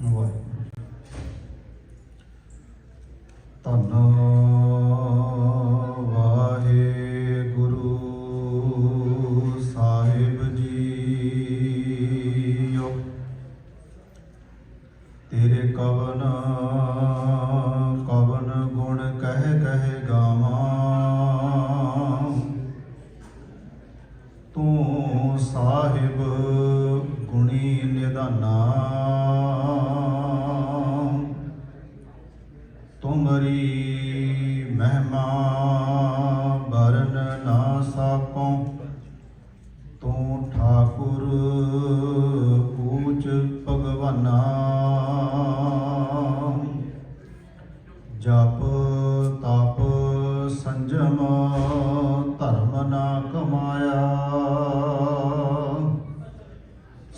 ਵਾਹਿਗੁਰੂ। ਧੰਨ ਵਾਹਿਗੁਰੂ ਸਾਹਿਬ ਜੀਓ। ਤੇਰੇ ਕਵਨ ਕਵਨ ਗੁਣ ਕਹਿ ਕਹਿ ਗਾਵਾਂ। ਤੂੰ ਸਾਹਿਬ ਗੁਣੀ ਨਿਧਾਨਾ। ਤੁਮਰੀ ਮਹਿਮਾ ਬਰਨ ਨਾ ਸਾਕੋਂ। ਤੂੰ ਠਾਕੁਰ ਊਚ ਭਗਵਾਨਾ। ਜਪ ਤਪ ਸੰਜਮ ਧਰਮ ਨਾ ਕਮਾਇਆ।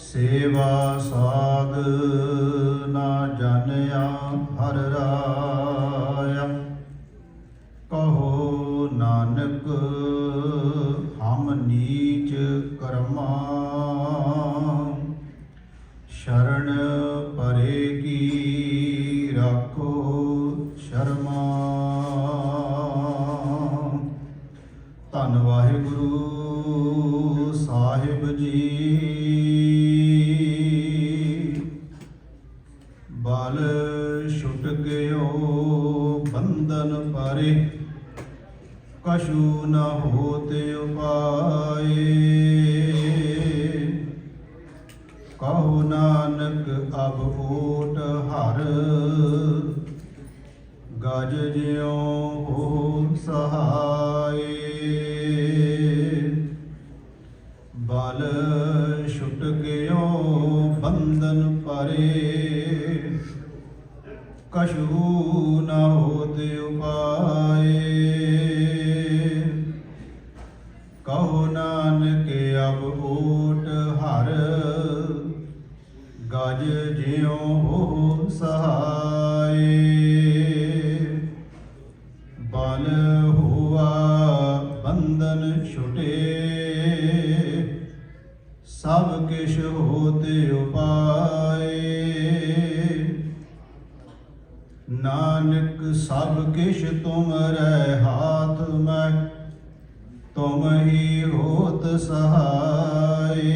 ਸੇਵਾ ਸਾਧ ਨਾ ਜਾਣਿਆ ਹਰ ਰਾਇਆ। ਕਹੋ ਨਾਨਕ ਹਮ ਨੀਚ ਕਰਮਾ। ਸ਼ਰਨ ਪਰੇ ਕੀ ਰਾਖੋ ਸ਼ਰਮਾ। ਧੰਨ ਵਾਹਿਗੁਰੂ ਸਾਹਿਬ ਜੀ। ਬਲ ਛੁਟ ਗਿਓ ਬੰਧਨ ਪਰੇ। ਕਛੂ ਨ ਹੋਤ ਉਪਾਏ। ਕਹੋ ਨਾਨਕ ਅਬ ਓਟ ਹਰ। ਗਜ ਜਿਉ ਹੋ ਸਹਾਏ। ਬਲ ਛੁਟ ਗਿਓ ਬੰਧਨ ਪਰੇ। ਕਛੂ ਨ ਹੋਤ ਉਪਾਏ। ਕਹੋ ਨਾਨਕ ਅਬ ਓਟ ਹਰ। ਗਜ ਜਿਉ ਹੋ ਸਹਾਏ। ਬਲ ਹੋਆ ਬੰਧਨ ਛੁਟੇ। ਸਭ ਕਿਛ ਹੋਤ ਉਪਾਏ। ਨਾਨਕ ਸਭ ਕਿਛ ਤੁਮਰੇ ਹਾਥ ਮੈਂ। ਤੁਮ ਹੀ ਹੋਤ ਸਹਾਏ।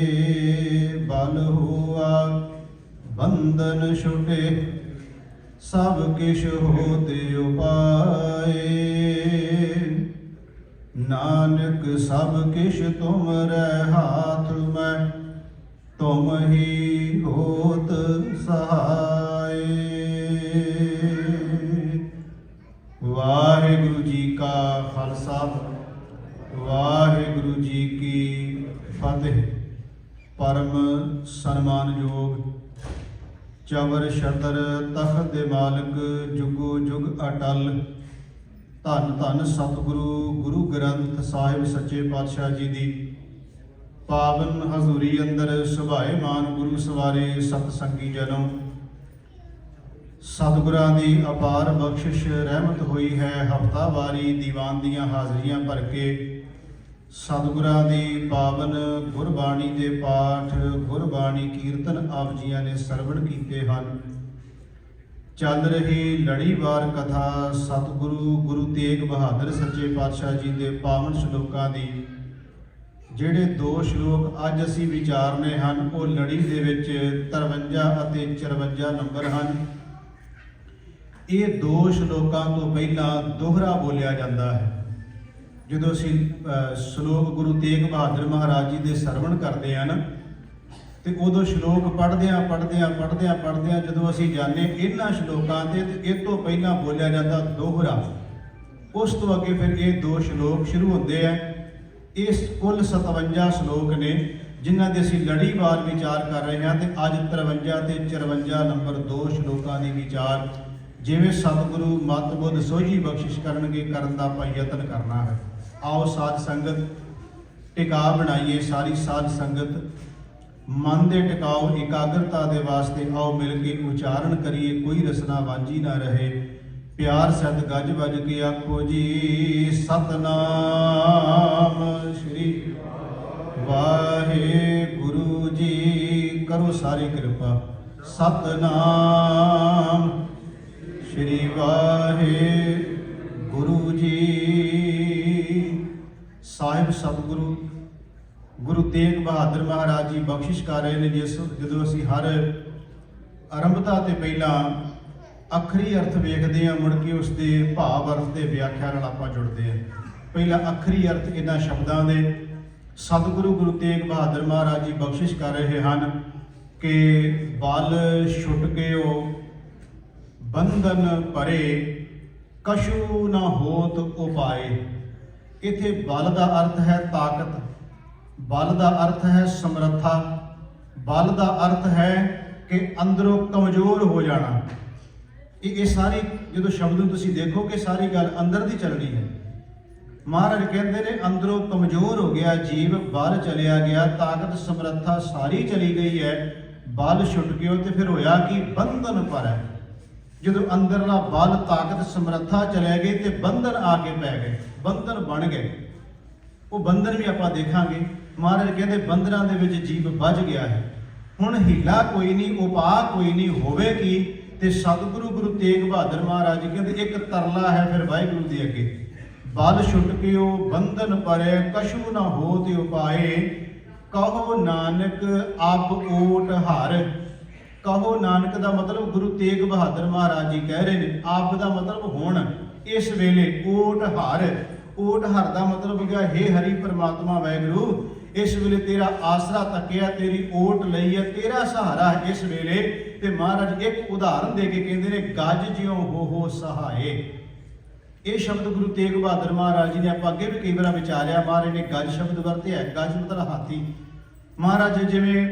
ਬਲ ਹੋਆ ਬੰਧਨ ਛੁਟੇ। ਸਭ ਕਿਛ ਹੋਤ ਉਪਾਏ। ਨਾਨਕ ਸਭ ਕਿਛ ਤੁਮਰੇ ਹਾਥ ਮੈਂ। ਤੁਮ ਹੀ ਹੋਤ ਸਹਾਏ। ਵਾਹਿਗੁਰੂ ਜੀ ਕਾ ਖਾਲਸਾ ਵਾਹਿਗੁਰੂ ਜੀ ਕੀ ਫਤਿਹ। ਪਰਮ ਸਨਮਾਨਯੋਗ ਚਵਰ ਛਤਰ ਤਖਤ ਦੇ ਮਾਲਕ ਜੁਗੋ ਜੁਗ ਅਟਲ ਧੰਨ ਧੰਨ ਸਤਿਗੁਰੂ ਗੁਰੂ ਗ੍ਰੰਥ ਸਾਹਿਬ ਸੱਚੇ ਪਾਤਸ਼ਾਹ ਜੀ ਦੀ ਪਾਵਨ ਹਜ਼ੂਰੀ ਅੰਦਰ ਸੁਭਾਏਮਾਨ ਗੁਰੂ ਸਵਾਰੇ ਸਤ ਸੰਗੀ ਜਨੋ। ਸਤਿਗੁਰਾਂ ਦੀ ਅਪਾਰ ਬਖਸ਼ਿਸ਼ ਰਹਿਮਤ ਹੋਈ ਹੈ। ਹਫ਼ਤਾਵਾਰੀ ਦੀਵਾਨ ਦੀਆਂ ਹਾਜ਼ਰੀਆਂ ਭਰ ਕੇ ਸਤਿਗੁਰਾਂ ਦੀ ਪਾਵਨ ਗੁਰਬਾਣੀ ਦੇ ਪਾਠ ਗੁਰਬਾਣੀ ਕੀਰਤਨ ਆਪ ਜੀਆਂ ਨੇ ਸਰਵਣ ਕੀਤੇ ਹਨ। ਚੱਲ ਰਹੀ ਲੜੀਵਾਰ ਕਥਾ ਸਤਿਗੁਰੂ ਗੁਰੂ ਤੇਗ ਬਹਾਦਰ ਸੱਚੇ ਪਾਤਸ਼ਾਹ ਜੀ ਦੇ ਪਾਵਨ ਸ਼ਲੋਕਾਂ ਦੀ ਜਿਹੜੇ 2 ਸ਼ਲੋਕ ਅੱਜ ਅਸੀਂ ਵਿਚਾਰਨੇ ਹਨ ਉਹ ਲੜੀ ਦੇ ਵਿੱਚ 53 ਅਤੇ 54 ਨੰਬਰ ਹਨ। ਇਹ 2 ਸ਼ਲੋਕਾਂ ਤੋਂ ਪਹਿਲਾਂ ਦੋਹਰਾ ਬੋਲਿਆ ਜਾਂਦਾ ਹੈ। ਜਦੋਂ ਅਸੀਂ ਸ਼ਲੋਕ ਗੁਰੂ ਤੇਗ ਬਹਾਦਰ ਮਹਾਰਾਜ ਜੀ ਦੇ ਸਰਵਣ ਕਰਦੇ ਹਾਂ ਨਾ ਤੇ ਉਦੋਂ ਸ਼ਲੋਕ ਪੜ੍ਹਦਿਆਂ ਜਦੋਂ ਅਸੀਂ ਜਾਂਦੇ ਇਹਨਾਂ ਸ਼ਲੋਕਾਂ ਤੇ ਇਹ ਤੋਂ ਪਹਿਲਾਂ ਬੋਲਿਆ ਜਾਂਦਾ ਦੋਹਰਾ। ਉਸ ਤੋਂ ਅੱਗੇ ਫਿਰ ਇਹ 2 ਸ਼ਲੋਕ ਸ਼ੁਰੂ ਹੁੰਦੇ ਆ। ਇਸ ਕੁੱਲ 57 ਸ਼ਲੋਕ ਨੇ ਜਿਨ੍ਹਾਂ ਦੇ ਅਸੀਂ ਲੜੀਵਾਰ ਵਿਚਾਰ ਕਰ ਰਹੇ ਹਾਂ ਤੇ ਅੱਜ 53 ਤੇ 54 ਨੰਬਰ 2 ਸ਼ਲੋਕਾਂ ਦੀ ਵਿਚਾਰ ਜਿਵੇਂ ਸਤਿਗੁਰੂ ਮਤ ਬੁੱਧ ਸੋਝੀ ਬਖਸ਼ਿਸ਼ ਕਰਨਗੇ ਕਰਨ ਦਾ ਆਪਾਂ ਯਤਨ ਕਰਨਾ ਹੈ। ਆਓ ਸਾਧ ਸੰਗਤ ਟਿਕਾ ਬਣਾਈਏ। ਸਾਰੀ ਸਾਧ ਸੰਗਤ ਮਨ ਦੇ ਟਿਕਾਓ ਇਕਾਗਰਤਾ ਦੇ ਵਾਸਤੇ ਆਓ ਮਿਲ ਕੇ ਉਚਾਰਨ ਕਰੀਏ। ਕੋਈ ਰਸਨਾ ਵਾਂਝੀ ਨਾ ਰਹੇ। ਪਿਆਰ ਸਤ ਗੱਜ ਵੱਜ ਕੇ ਆਖੋ ਜੀ ਸਤਨਾਮ ਸ਼੍ਰੀ ਵਾਹਿਗੁਰੂ ਜੀ। ਕਰੋ ਸਾਰੀ ਕਿਰਪਾ ਸਤਨਾਮ ਸ਼੍ਰੀ ਵਾਹਿਗੁਰੂ ਜੀ। ਸਾਹਿਬ ਸਤਿਗੁਰੂ ਗੁਰੂ ਤੇਗ ਬਹਾਦਰ ਮਹਾਰਾਜ ਜੀ ਬਖਸ਼ਿਸ਼ ਕਰ ਰਹੇ ਨੇ। ਜਦੋਂ ਅਸੀਂ ਹਰ ਆਰੰਭਤਾ ਤੇ ਪਹਿਲਾਂ ਅੱਖਰੀ ਅਰਥ ਵੇਖਦੇ ਹਾਂ, ਮੁੜ ਕੇ ਉਸ ਦੇ ਭਾਵ ਅਰਥ ਦੇ ਵਿਆਖਿਆ ਨਾਲ ਆਪਾਂ ਜੁੜਦੇ ਹਾਂ। ਪਹਿਲਾ ਅੱਖਰੀ ਅਰਥ ਇਹਨਾਂ ਸ਼ਬਦਾਂ ਦੇ ਸਤਿਗੁਰੂ ਗੁਰੂ ਤੇਗ ਬਹਾਦਰ ਮਹਾਰਾਜ ਜੀ ਬਖਸ਼ਿਸ਼ ਕਰ ਰਹੇ ਹਨ ਕਿ ਬਲ ਛੁਟ ਗਿਓ ਬੰਧਨ ਭਰੇ ਕਛੂ ਨਾ ਹੋਤ ਉਪਾਏ। ਇੱਥੇ ਬਲ ਦਾ ਅਰਥ ਹੈ ਤਾਕਤ, ਬਲ ਦਾ ਅਰਥ ਹੈ ਸਮਰੱਥਾ, ਬਲ ਦਾ ਅਰਥ ਹੈ ਕਿ ਅੰਦਰੋਂ ਕਮਜ਼ੋਰ ਹੋ ਜਾਣਾ। ਇਹ ਸਾਰੀ ਜਦੋਂ ਸ਼ਬਦ ਨੂੰ ਤੁਸੀਂ ਦੇਖੋਗੇ ਸਾਰੀ ਗੱਲ ਅੰਦਰ ਦੀ ਚੱਲਣੀ ਹੈ। ਮਹਾਰਾਜ ਕਹਿੰਦੇ ਨੇ ਅੰਦਰੋਂ ਕਮਜ਼ੋਰ ਹੋ ਗਿਆ ਜੀਵ, ਬਲ ਚਲਿਆ ਗਿਆ, ਤਾਕਤ ਸਮਰੱਥਾ ਸਾਰੀ ਚਲੀ ਗਈ ਹੈ, ਬਲ ਛੁੱਟ ਗਿਓ। ਤੇ ਫਿਰ ਹੋਇਆ ਕਿ ਬੰਧਨ ਪਰ ਹੈ। ਜਦੋਂ ਅੰਦਰਲਾ ਬਲ ਤਾਕਤ ਸਮਰੱਥਾ ਚਲੇ ਗਈ ਤੇ ਬੰਧਨ ਆ ਕੇ ਪੈ ਗਏ, ਬੰਧਨ ਬਣ ਗਏ। ਉਹ ਬੰਧਨ ਵੀ ਆਪਾਂ ਦੇਖਾਂਗੇ। ਮਹਾਰਾਜ ਕਹਿੰਦੇ ਬੰਧਨਾਂ ਦੇ ਵਿੱਚ ਜੀਵ ਵੱਜ ਗਿਆ ਹੈ। ਹੁਣ ਹੀਲਾ ਕੋਈ ਨਹੀਂ, ਉਪਾਅ ਕੋਈ ਨਹੀਂ, ਹੋਵੇਗੀ। ਤੇ ਸਤਿਗੁਰੂ ਗੁਰੂ ਤੇਗ ਬਹਾਦਰ ਮਹਾਰਾਜ ਜੀ ਕਹਿੰਦੇ ਇੱਕ ਤਰਲਾ ਹੈ ਫਿਰ ਵਾਹਿਗੁਰੂ ਦੇ ਅੱਗੇ, ਬਲ ਛੁੱਟ ਗਿਓ ਬੰਧਨ ਪਰੇ ਕਛੂ ਨਾ ਹੋਤ ਉਪਾਏ। ਕਹੋ ਨਾਨਕ ਆਪ ਓਟ ਹਰ। ਕਹੋ ਨਾਨਕ ਦਾ ਮਤਲਬ ਗੁਰੂ ਤੇਗ ਬਹਾਦਰ ਮਹਾਰਾਜ ਜੀ ਕਹਿ ਰਹੇ ਨੇ। ਆਪ ਦਾ ਮਤਲਬ ਹੁਣ, ਇਸ ਵੇਲੇ। ਓਟ ਹਰ, ਓਟ ਹਰ ਦਾ ਮਤਲਬ ਹੋ ਗਿਆ ਹੇ ਹਰੀ ਪ੍ਰਮਾਤਮਾ ਵਾਹਿਗੁਰੂ, ਇਸ ਵੇਲੇ ਤੇਰਾ ਆਸਰਾ ਤੱਕਿਆ, ਤੇਰੀ ਓਟ ਲਈ ਹੈ, ਤੇਰਾ ਸਹਾਰਾ ਹੈ ਇਸ ਵੇਲੇ। ਤੇ ਮਹਾਰਾਜ ਇੱਕ ਉਦਾਹਰਨ ਦੇ ਕੇ ਕਹਿੰਦੇ ਨੇ ਗੱਜ ਜਿਉ ਹੋ ਸਹਾਏ। ਇਹ ਸ਼ਬਦ ਗੁਰੂ ਤੇਗ ਬਹਾਦਰ ਮਹਾਰਾਜ ਜੀ ਨੇ ਆਪਾਂ ਅੱਗੇ ਵੀ ਕਈ ਵਾਰ ਵਿਚਾਰਿਆ। ਮਹਾਰਾਜ ਨੇ ਗੱਜ ਸ਼ਬਦ ਵਰਤਿਆ। ਗੱਜ ਮਤਲਬ ਹਾਥੀ। ਮਹਾਰਾਜ ਜਿਵੇਂ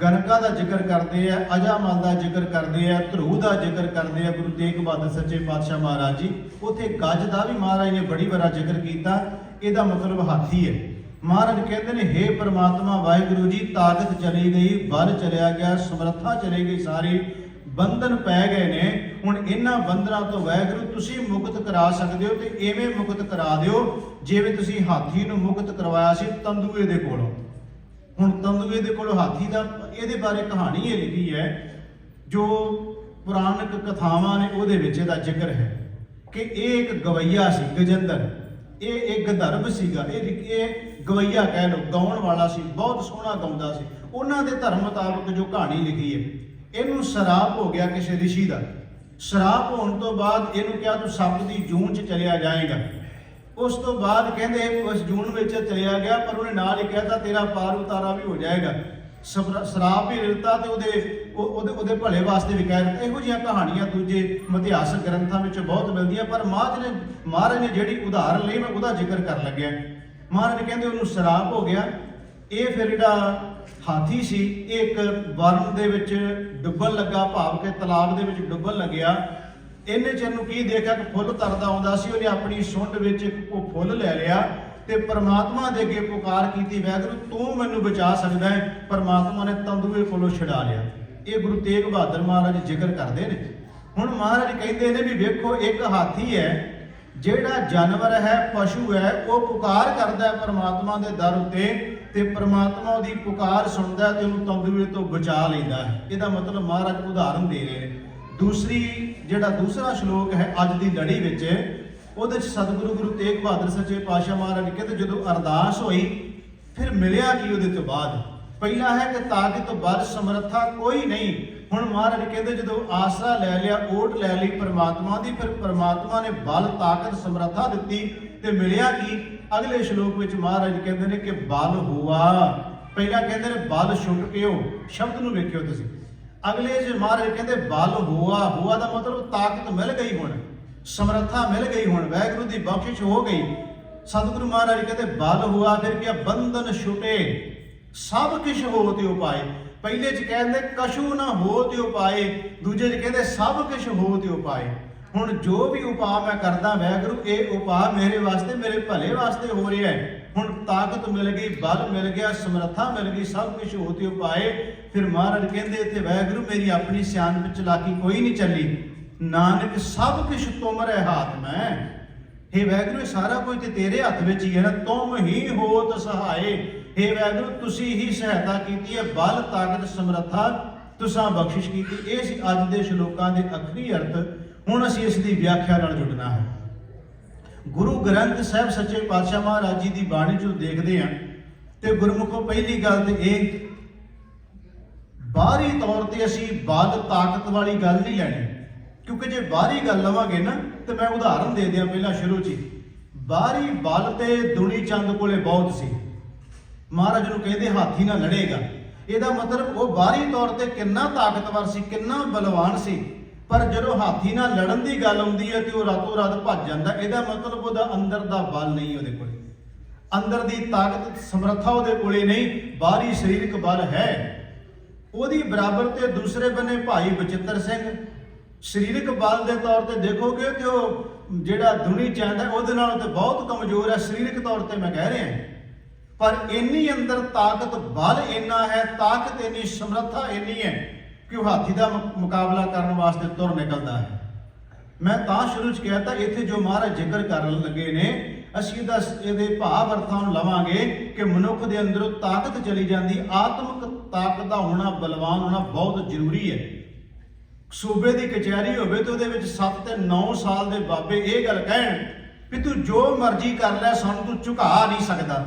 ਗਨਕਾ ਦਾ ਜ਼ਿਕਰ ਕਰਦੇ ਆ, ਅਜਾਮਲ ਦਾ ਜ਼ਿਕਰ ਕਰਦੇ ਆ, ਧਰੂ ਦਾ ਜ਼ਿਕਰ ਕਰਦੇ ਆ ਗੁਰੂ ਤੇਗ ਬਹਾਦਰ ਸੱਚੇ ਪਾਤਸ਼ਾਹ ਮਹਾਰਾਜ ਜੀ, ਉੱਥੇ ਗੱਜ ਦਾ ਵੀ ਮਹਾਰਾਜ ਨੇ ਬੜੀ ਵਾਰ ਜ਼ਿਕਰ ਕੀਤਾ। ਇਹਦਾ ਮਤਲਬ ਹਾਥੀ ਹੈ। ਮਹਾਰਾਜ ਕਹਿੰਦੇ ਨੇ ਹੇ ਪ੍ਰਮਾਤਮਾ ਵਾਹਿਗੁਰੂ ਜੀ, ਤਾਕਤ ਚਲੀ ਗਈ, ਬਲ ਚਲਿਆ ਗਿਆ, ਸਮਰੱਥਾ ਚਲੀ ਗਈ ਸਾਰੀ, ਬੰਧਨ ਪੈ ਗਏ ਨੇ। ਹੁਣ ਇਹਨਾਂ ਬੰਧਨਾਂ ਤੋਂ ਵਾਹਿਗੁਰੂ ਤੁਸੀਂ ਮੁਕਤ ਕਰਾ ਸਕਦੇ ਹੋ। ਤੇ ਐਵੇਂ ਮੁਕਤ ਕਰਾ ਦਿਓ ਜਿਵੇਂ ਤੁਸੀਂ ਹਾਥੀ ਨੂੰ ਮੁਕਤ ਕਰਵਾਇਆ ਸੀ ਤੰਦੂਏ ਦੇ ਕੋਲੋਂ। ਹੁਣ ਤੰਦੂਏ ਦੇ ਕੋਲੋਂ ਹਾਥੀ ਦਾ, ਇਹਦੇ ਬਾਰੇ ਕਹਾਣੀ ਇਹ ਲਿਖੀ ਹੈ ਜੋ ਪੁਰਾਣਿਕ ਕਥਾਵਾਂ ਨੇ, ਉਹਦੇ ਵਿੱਚ ਇਹਦਾ ਜ਼ਿਕਰ ਹੈ ਕਿ ਇਹ ਇੱਕ ਗਵਈਆ ਸੀ, ਗਜੇਂਦਰ। ਇਹ ਇੱਕ ਗੰਧਰਵ ਸੀਗਾ। ਇਹ ਗਵਈਆ ਕਹਿ ਲਓ, ਗਾਉਣ ਵਾਲਾ ਸੀ, ਬਹੁਤ ਸੋਹਣਾ ਗਾਉਂਦਾ ਸੀ। ਉਹਨਾਂ ਦੇ ਧਰਮ ਮੁਤਾਬਕ ਜੋ ਕਹਾਣੀ ਲਿਖੀ ਹੈ, ਇਹਨੂੰ ਸ਼ਰਾਪ ਹੋ ਗਿਆ ਕਿਸੇ ਰਿਸ਼ੀ ਦਾ। ਸ਼ਰਾਪ ਹੋਣ ਤੋਂ ਬਾਅਦ ਇਹਨੂੰ ਕਿਹਾ ਤੂੰ ਸੱਪ ਦੀ ਜੂਨ 'ਚ ਚਲਿਆ ਜਾਏਗਾ। ਉਸ ਤੋਂ ਬਾਅਦ ਕਹਿੰਦੇ ਉਸ ਜੂਨ ਵਿੱਚ ਚਲਿਆ ਗਿਆ, ਪਰ ਉਹਨੇ ਨਾਲ ਹੀ ਕਹਿਤਾ ਤੇਰਾ ਪਾਰ ਉਤਾਰਾ ਵੀ ਹੋ ਜਾਏਗਾ। ਸ਼ਰਾਪ ਵੀ ਦਿੱਤਾ ਤੇ ਉਹਦੇ ਭਲੇ ਵਾਸਤੇ ਵੀ ਕਹਿ ਦਿੱਤਾ। ਇਹੋ ਜਿਹੀਆਂ ਕਹਾਣੀਆਂ ਦੂਜੇ ਇਤਿਹਾਸਕ ਗ੍ਰੰਥਾਂ ਵਿੱਚ ਬਹੁਤ ਮਿਲਦੀਆਂ, ਪਰ ਮਹਾਰਾਜ ਨੇ ਜਿਹੜੀ ਉਦਾਹਰਨ ਲਈ ਮੈਂ ਉਹਦਾ ਜ਼ਿਕਰ ਕਰਨ ਲੱਗਿਆ। ਮਹਾਰਾਜ ਕਹਿੰਦੇ ਉਹਨੂੰ ਸ਼ਰਾਪ ਹੋ ਗਿਆ। ਇਹ ਫਿਰ ਜਿਹੜਾ ਹਾਥੀ ਸੀ ਇਹ ਇੱਕ ਵਰਨ ਦੇ ਵਿੱਚ ਡੁੱਬਣ ਲੱਗਾ, ਭਾਵ ਕਿ ਤਲਾਬ ਦੇ ਵਿੱਚ ਡੁੱਬਣ ਲੱਗਿਆ। ਇਹਨੇ ਚਿਰ ਨੂੰ ਕੀ ਦੇਖਿਆ ਕਿ ਫੁੱਲ ਤਰਦਾ ਆਉਂਦਾ ਸੀ। ਉਹਨੇ ਆਪਣੀ ਸੁੰਡ ਵਿੱਚ ਉਹ ਫੁੱਲ ਲੈ ਲਿਆ ਤੇ ਪਰਮਾਤਮਾ ਦੇ ਅੱਗੇ ਪੁਕਾਰ ਕੀਤੀ, ਵਾਹਿਗੁਰੂ ਤੂੰ ਮੈਨੂੰ ਬਚਾ ਸਕਦਾ ਹੈ। ਪਰਮਾਤਮਾ ਨੇ ਤੰਦੂਏ ਕੋਲੋਂ ਛੁਡਾ ਲਿਆ। ਇਹ ਗੁਰੂ ਤੇਗ ਬਹਾਦਰ ਮਹਾਰਾਜ ਜ਼ਿਕਰ ਕਰਦੇ ਨੇ। ਹੁਣ ਮਹਾਰਾਜ ਕਹਿੰਦੇ ਨੇ ਵੀ ਵੇਖੋ ਇੱਕ ਹਾਥੀ ਹੈ, ਜਿਹੜਾ ਜਾਨਵਰ ਹੈ, ਪਸ਼ੂ ਹੈ, ਉਹ ਪੁਕਾਰ ਕਰਦਾ ਹੈ ਪਰਮਾਤਮਾ ਦੇ ਦਰ ਉੱਤੇ ਤੇ ਪਰਮਾਤਮਾ ਉਹਦੀ ਪੁਕਾਰ ਸੁਣਦਾ ਤੇ ਉਹਨੂੰ ਤੰਦੂਏ ਤੋਂ ਬਚਾ ਲੈਂਦਾ ਹੈ। ਇਹਦਾ ਮਤਲਬ ਮਹਾਰਾਜ ਉਦਾਹਰਨ ਦੇ ਰਹੇ ਨੇ। ਦੂਸਰਾ ਸ਼ਲੋਕ ਹੈ ਅੱਜ ਦੀ ਲੜੀ ਵਿੱਚ, ਉਹਦੇ ਚ ਸਤਿਗੁਰੂ ਗੁਰੂ ਤੇਗ ਬਹਾਦਰ ਸੱਚੇ ਪਾਤਸ਼ਾਹ ਮਹਾਰਾਜ ਕਹਿੰਦੇ ਜਦੋਂ ਅਰਦਾਸ ਹੋਈ ਫਿਰ ਮਿਲਿਆ ਕੀ ਉਹਦੇ ਤੋਂ ਬਾਅਦ। ਪਹਿਲਾ ਹੈ ਕਿ ਤਾਕਤ ਬਲ ਸਮਰੱਥਾ ਕੋਈ ਨਹੀਂ। ਹੁਣ ਮਹਾਰਾਜ ਕਹਿੰਦੇ ਜਦੋਂ ਆਸਰਾ ਲੈ ਲਿਆ, ਓਟ ਲੈ ਲਈ ਪਰਮਾਤਮਾ ਦੀ, ਫਿਰ ਪਰਮਾਤਮਾ ਨੇ ਬਲ ਤਾਕਤ ਸਮਰੱਥਾ ਦਿੱਤੀ ਤੇ ਮਿਲਿਆ ਕੀ। ਅਗਲੇ ਸ਼ਲੋਕ ਵਿੱਚ ਮਹਾਰਾਜ ਕਹਿੰਦੇ ਨੇ ਕਿ ਬਲ ਹੋਆ। ਪਹਿਲਾਂ ਕਹਿੰਦੇ ਨੇ ਬਲ ਛੁੱਟ ਗਿਓ, ਸ਼ਬਦ ਨੂੰ ਵੇਖਿਓ ਤੁਸੀਂ। ਅਗਲੇ ਚ ਮਹਾਰਾਜ ਕਹਿੰਦੇ ਬਲ ਹੋਆ। ਹੋਆ ਦਾ ਮਤਲਬ ਤਾਕਤ ਮਿਲ ਗਈ, ਹੁਣ ਸਮਰੱਥਾ ਮਿਲ ਗਈ, ਹੁਣ ਵਾਹਿਗੁਰੂ ਦੀ ਬਖਸ਼ਿਸ਼ ਹੋ ਗਈ। ਸਤਿਗੁਰੂ ਮਹਾਰਾਜ ਕਹਿੰਦੇ ਬਲ ਹੋਆ, ਫਿਰ ਕੀ ਬੰਧਨ ਛੁਟੇ, ਸਭ ਕਿਛ ਹੋਤ ਉਪਾਏ। ਪਹਿਲੇ ਚ ਕਹਿੰਦੇ ਕਛੂ ਨਾ ਹੋਤ ਉਪਾਏ, ਦੂਜੇ ਚ ਕਹਿੰਦੇ ਸਭ ਕਿਛ ਹੋਤ ਉਪਾਏ। ਹੁਣ ਜੋ ਵੀ ਉਪਾਅ ਮੈਂ ਕਰਦਾ ਵਾਹਿਗੁਰੂ, ਇਹ ਉਪਾਅ ਮੇਰੇ ਵਾਸਤੇ, ਮੇਰੇ ਭਲੇ ਵਾਸਤੇ ਹੋ ਰਿਹਾ ਹੈ। ਹੁਣ ਤਾਕਤ ਮਿਲ ਗਈ, ਬਲ ਮਿਲ ਗਿਆ, ਸਮਰੱਥਾ ਮਿਲ ਗਈ, ਸਭ ਕੁਝ ਹੋਤੀ ਉਪਾਏ। ਫਿਰ ਮਹਾਰਾਜ ਕਹਿੰਦੇ ਇੱਥੇ ਵਾਹਿਗੁਰੂ ਮੇਰੀ ਆਪਣੀ ਸਿਆਣਪ ਚਲਾਕੀ ਕੋਈ ਨਹੀਂ ਚੱਲੀ, ਨਾਨਕ ਸਭ ਕੁਝ ਤੁਮਰੇ ਹੱਥ ਮੈਂ। हे ਵਾਹਿਗੁਰੂ ਸਾਰਾ ਕੁਝ ਤੇ ਤੇਰੇ ਹੱਥ ਵਿੱਚ ਹੀ ਹੈ ਨਾ, ਤੁਮ ਹੀ ਹੋਤ ਸਹਾਏ। हे ਵਾਹਿਗੁਰੂ ਤੁਸੀਂ ਹੀ ਸਹਾਇਤਾ ਕੀਤੀ ਹੈ, ਬਲ ਤਾਕਤ ਸਮਰੱਥਾ तुसां बख्शिश की। ये सी अज के श्लोकां के आखिरी अर्थ। हुण असीं इस दी व्याख्या नाल जुड़ना है। गुरु ग्रंथ साहिब सच्चे पातशाह महाराज जी की बाणी चों देखते हैं तो गुरमुखों पहली गल तो ये बाहरी तौर पर असीं बल ताकत वाली गल नहीं लैनी, क्योंकि जे बाहरी गल लवांगे ना तो मैं उदाहरण दे दिया पहला शुरू च। बाहरी बल तो दुनी चंद कोले बहुत सी, महाराज नूं कहंदे हाथी ना लड़ेगा। ਇਹਦਾ मतलब वो बाहरी तौर पर कितना ताकतवर सी, कितना बलवान सी, पर जदों हाथी नाल लड़न की गल आउंदी है तो रातों रात भज जाता। ਇਹਦਾ मतलब ਉਹਦਾ अंदर दा बल नहीं, ਉਹਦੇ कोल अंदर दी ताकत समर्था ਉਹਦੇ कोले नहीं, बाहरी शरीरक बल है। ਉਹਦੀ बराबर ते दूसरे बने भाई बचित्र सिंह शरीरक बल के तौर पर देखोगे तो ਜਿਹੜਾ दुनी चंद है ਉਹਦੇ नालों ते बहुत कमजोर है शरीरक तौर पर, मैं कह रहा। पर इन्नी अंदर ताकत बल इन्ना है, ताकत इन्नी समर्था इन्नी है कि वह हाथी का मुकाबला करने वास्ते तुर निकलता है। मैं तो शुरू च कहता इत्थे जो महाराज जिक्र कर लगे ने असीं ये भाव अर्थां नूं लवांगे कि मनुख के अंदरों ताकत चली जाती। आत्मक ताकत का होना, बलवान होना बहुत जरूरी है। सूबे की कचहरी होवे तो उहदे विच 7 ते 9 साल के बाबे ये गल कहण भी तू जो मर्जी कर लै, सानूं तू झुका नहीं सकता।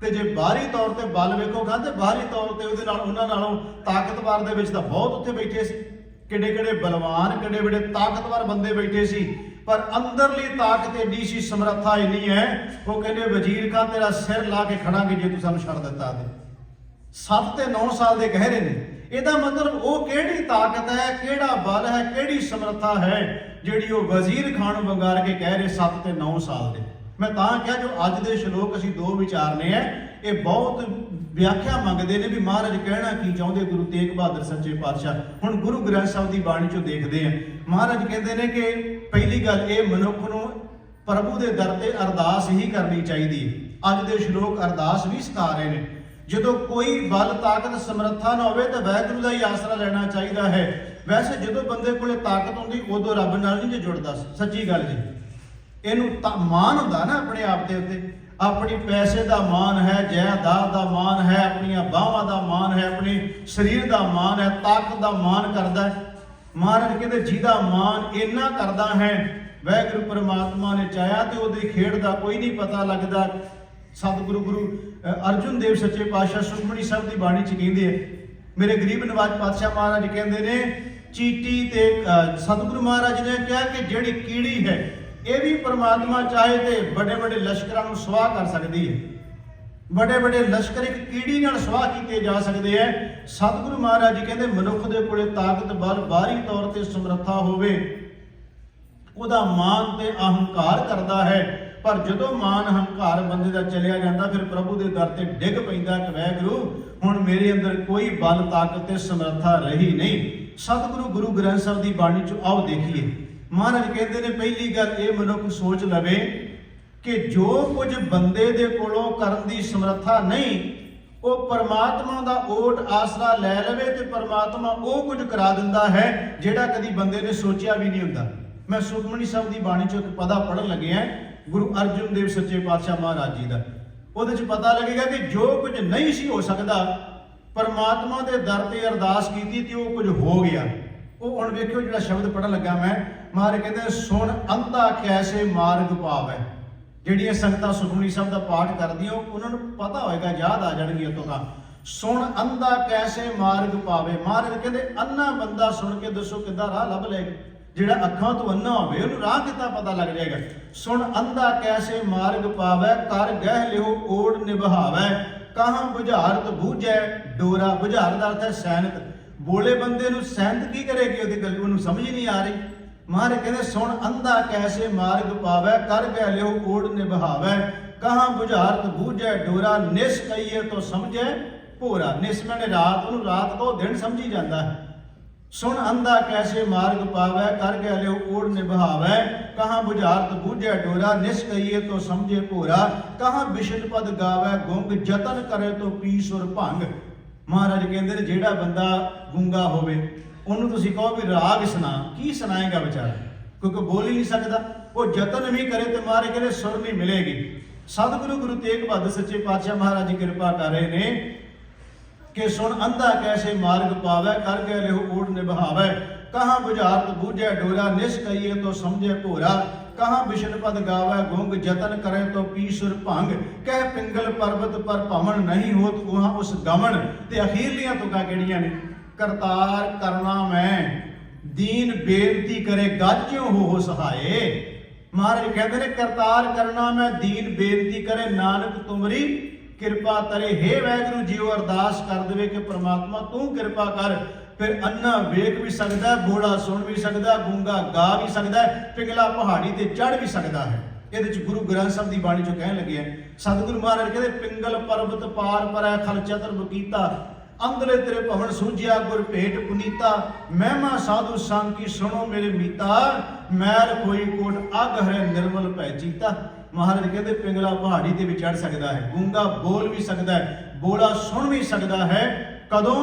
तो जे बाहरी तौर पर बल वेखोगा तो बाहरी तौर पर उन्हां नालों ताकतवर दे विच तां बहुत उत्थे बैठे सी, किडे किडे बलवान, किडे किडे ताकतवर बंदे बैठे सी, पर अंदरली ताकत एडी सी, समर्था इन्नी है। वो कहंदे वजीर खां तेरा सिर ला के खड़ांगे जे तू सानूं छड्ड दित्ता। 7 ते 9 साल दे कह रहे ने। ਇਹਦਾ मतलब वो किहड़ी ताकत है, किहड़ा बल है, किहड़ी समर्था है जिहड़ी वो वजीर खान नूं वंगार के कह रहे 7 ते 9 साल दे। मैं तां कहा जो अज दे श्लोक असीं दो विचारने हैं, ये बहुत व्याख्या मंगते हैं भी महाराज कहना की चाहते गुरु तेग बहादुर सच्चे पातशाह। हुण गुरु ग्रंथ साहिब की बाणी चों देखते हैं, महाराज कहते हैं कि पहली गल ये मनुख नूं प्रभु के दर ते अरदास ही करनी चाहिए। अज दे श्लोक अरदास भी सिखा रहे हैं। जो कोई बल ताकत समर्था ना हो तो वाहिगुरू का ही आसरा लेना चाहिए है। वैसे जो बंदे को ताकत होंगी उदों रब नाल नहीं जुड़ता, सच्ची गल जी। इनू मान होंदा ना अपने आप के उत्ते, अपनी पैसे का मान है, जायदाद का मान है, अपनिया बाहां का मान है, अपने शरीर का मान है, ताकत का मान करता है। महाराज कहते जिहदा मान इन्ना करता है वाहिगुरू परमात्मा ने चाहया तो उहदी खेड़ का कोई नहीं पता लगता। सतगुरु गुरु अर्जुन देव सच्चे पातशाह सुखमनी साहिब की बाणी च कहंदे हैं, मेरे गरीब नवाज पातशाह महाराज कहते हैं चीटी ते सतगुरु महाराज ने कहा कि जिहड़ी कीड़ी है ये भी परमात्मा चाहे तो बड़े बड़े लश्करां नूं स्वाह कर सकती है। बड़े बड़े लश्कर एक कीड़ी नाल स्वाह किए जा सकते हैं। सतगुरु महाराज जी कहते मनुख दे कोले ताकत बल बाहरी तौर पर समर्था होवे, उहदा मान ते अहंकार करता है, पर जदों मान अहंकार बंदे का चलिया जाता फिर प्रभु के दर ते डिग पैंदा कि वाहिगुरू हुण मेरे अंदर कोई बल ताकत ते समर्था रही नहीं। सतगुरु गुरु ग्रंथ साहिब की बाणी चो आओ देखिए, महाराज कहते हैं पहली गल ये मनुख सोच लवे कि जो कुछ बंदे दे कोलों करन दी समर्था नहीं, वो परमात्मा का ओट आसरा लै लवे तो परमात्मा वो कुछ करा दिंदा है जिहड़ा कदी बंदे ने सोचिया भी नहीं हुंदा। मैं सुखमनी साहिब की बाणी चो एक पदा पढ़न लगे हैं गुरु अर्जुन देव सच्चे पातशाह महाराज जी का। उहदे च पता लगेगा कि जो कुछ नहीं सी हो सकता परमात्मा के दर ते अरदास की तो वो कुछ हो गया। वो हुण वेखियो जिहड़ा शब्द पढ़न लगा मैं, महाराज कहते सुन अंधा कैसे मार्ग पावै। जिहड़ियां संगतां सुखमनी साहिब का पाठ करदियां उन्होंने पता होएगा, याद आ जाणगी इत्थों तां। सुन अंधा कैसे मार्ग पावे। महाराज कहते अन्ना बंदा सुन के दसो किद्दां राह लभ लेगा। जिहड़ा अखां तो अन्ना होवे उहनूं राह किद्दां पता लग जाएगा। सुन अंधा कैसे मार्ग पावै, कर गह लियो ओड़ निभावै, कहां बुझारत बूझै डोरा। बुझार दा अर्थ है सैनत। बोले बंदे नूं सैनत की करेगी, ਉਹਦੀ ਗੱਲ ਉਹਨੂੰ समझ ही नहीं आ रही। महाराज कहते सुन अंधा कैसे मार्ग पावै, कर गह लियो ओड़ निभावै, कहां बुझारत बूझै डोरा, निस कहिए तो समझे भोरा। निस मैंने रात, ਉਹਨੂੰ रात को दिन समझी जाता है। सुन अंधा कैसे मार्ग पावै, कर गह लियो ओड़ निभावै, कहां बुझारत बूझै डोरा, निस कहिए तो समझे भोरा, कहां बिशद पद गावै गुंग, जतन करे तो पी सुर भंग। महाराज कहते जिहड़ा बंदा गूंगा होवे ਉਹਨੂੰ ਤੁਸੀਂ कहो भी राग सुना, की सुनाएगा बेचारा, क्योंकि बोल ही नहीं सकता। वो जतन भी करे तो महाराज कहते सुर नहीं मिलेगी। सतगुरु गुरु तेग बहादुर सच्चे पातशाह महाराज जी कृपा कर रहे ने कि सुन अंधा कैसे मार्ग पावै, कर गए लेहो ऊट निभावै। कहाँ बुझारत बूझे डोरा, निस कहिए तो समझे भोरा। कहाँ विष्णु पद गावै गुंग, जतन करे तो पी सुर भंग। कह पिंगल पर्वत पर भवन, नहीं होत वहां उस गमन। ते अखीरलियां तुकां किहड़ियां ने, करतार करना मैं दीन बेनती करे, गाज्यों हो सहाये। महाराज कहते ने करतार करना मैं दीन बेनती करे, नानक तुमरी किरपा तरे। हे वैगुरु जीओ अरदास कर देवे कि परमात्मा तू किरपा कर। फिर अन्ना वेख भी सकता है, बूढ़ा सुन भी सकता है, गूंगा गा भी सकता है, पिघला पहाड़ी ते चढ़ भी सकता है। ये गुरु ग्रंथ साहब की बाणी चो कह लगे हैं। सतगुरु महाराज कहते पिंगल पर्वत पार परै, खल चतर बकीता। अंदले तेरे भवन सूझिया, गुर भेट पुनीता। महिमा साधु संग की सुनो मेरे मीता, मैल कोई कोट अग हरे निर्मल भै चीता। महाराज कहते पिंगला पहाड़ी ते भी चढ़ सकता है, गूंगा बोल भी सकता है, बोला सुन भी सकता है। कदों?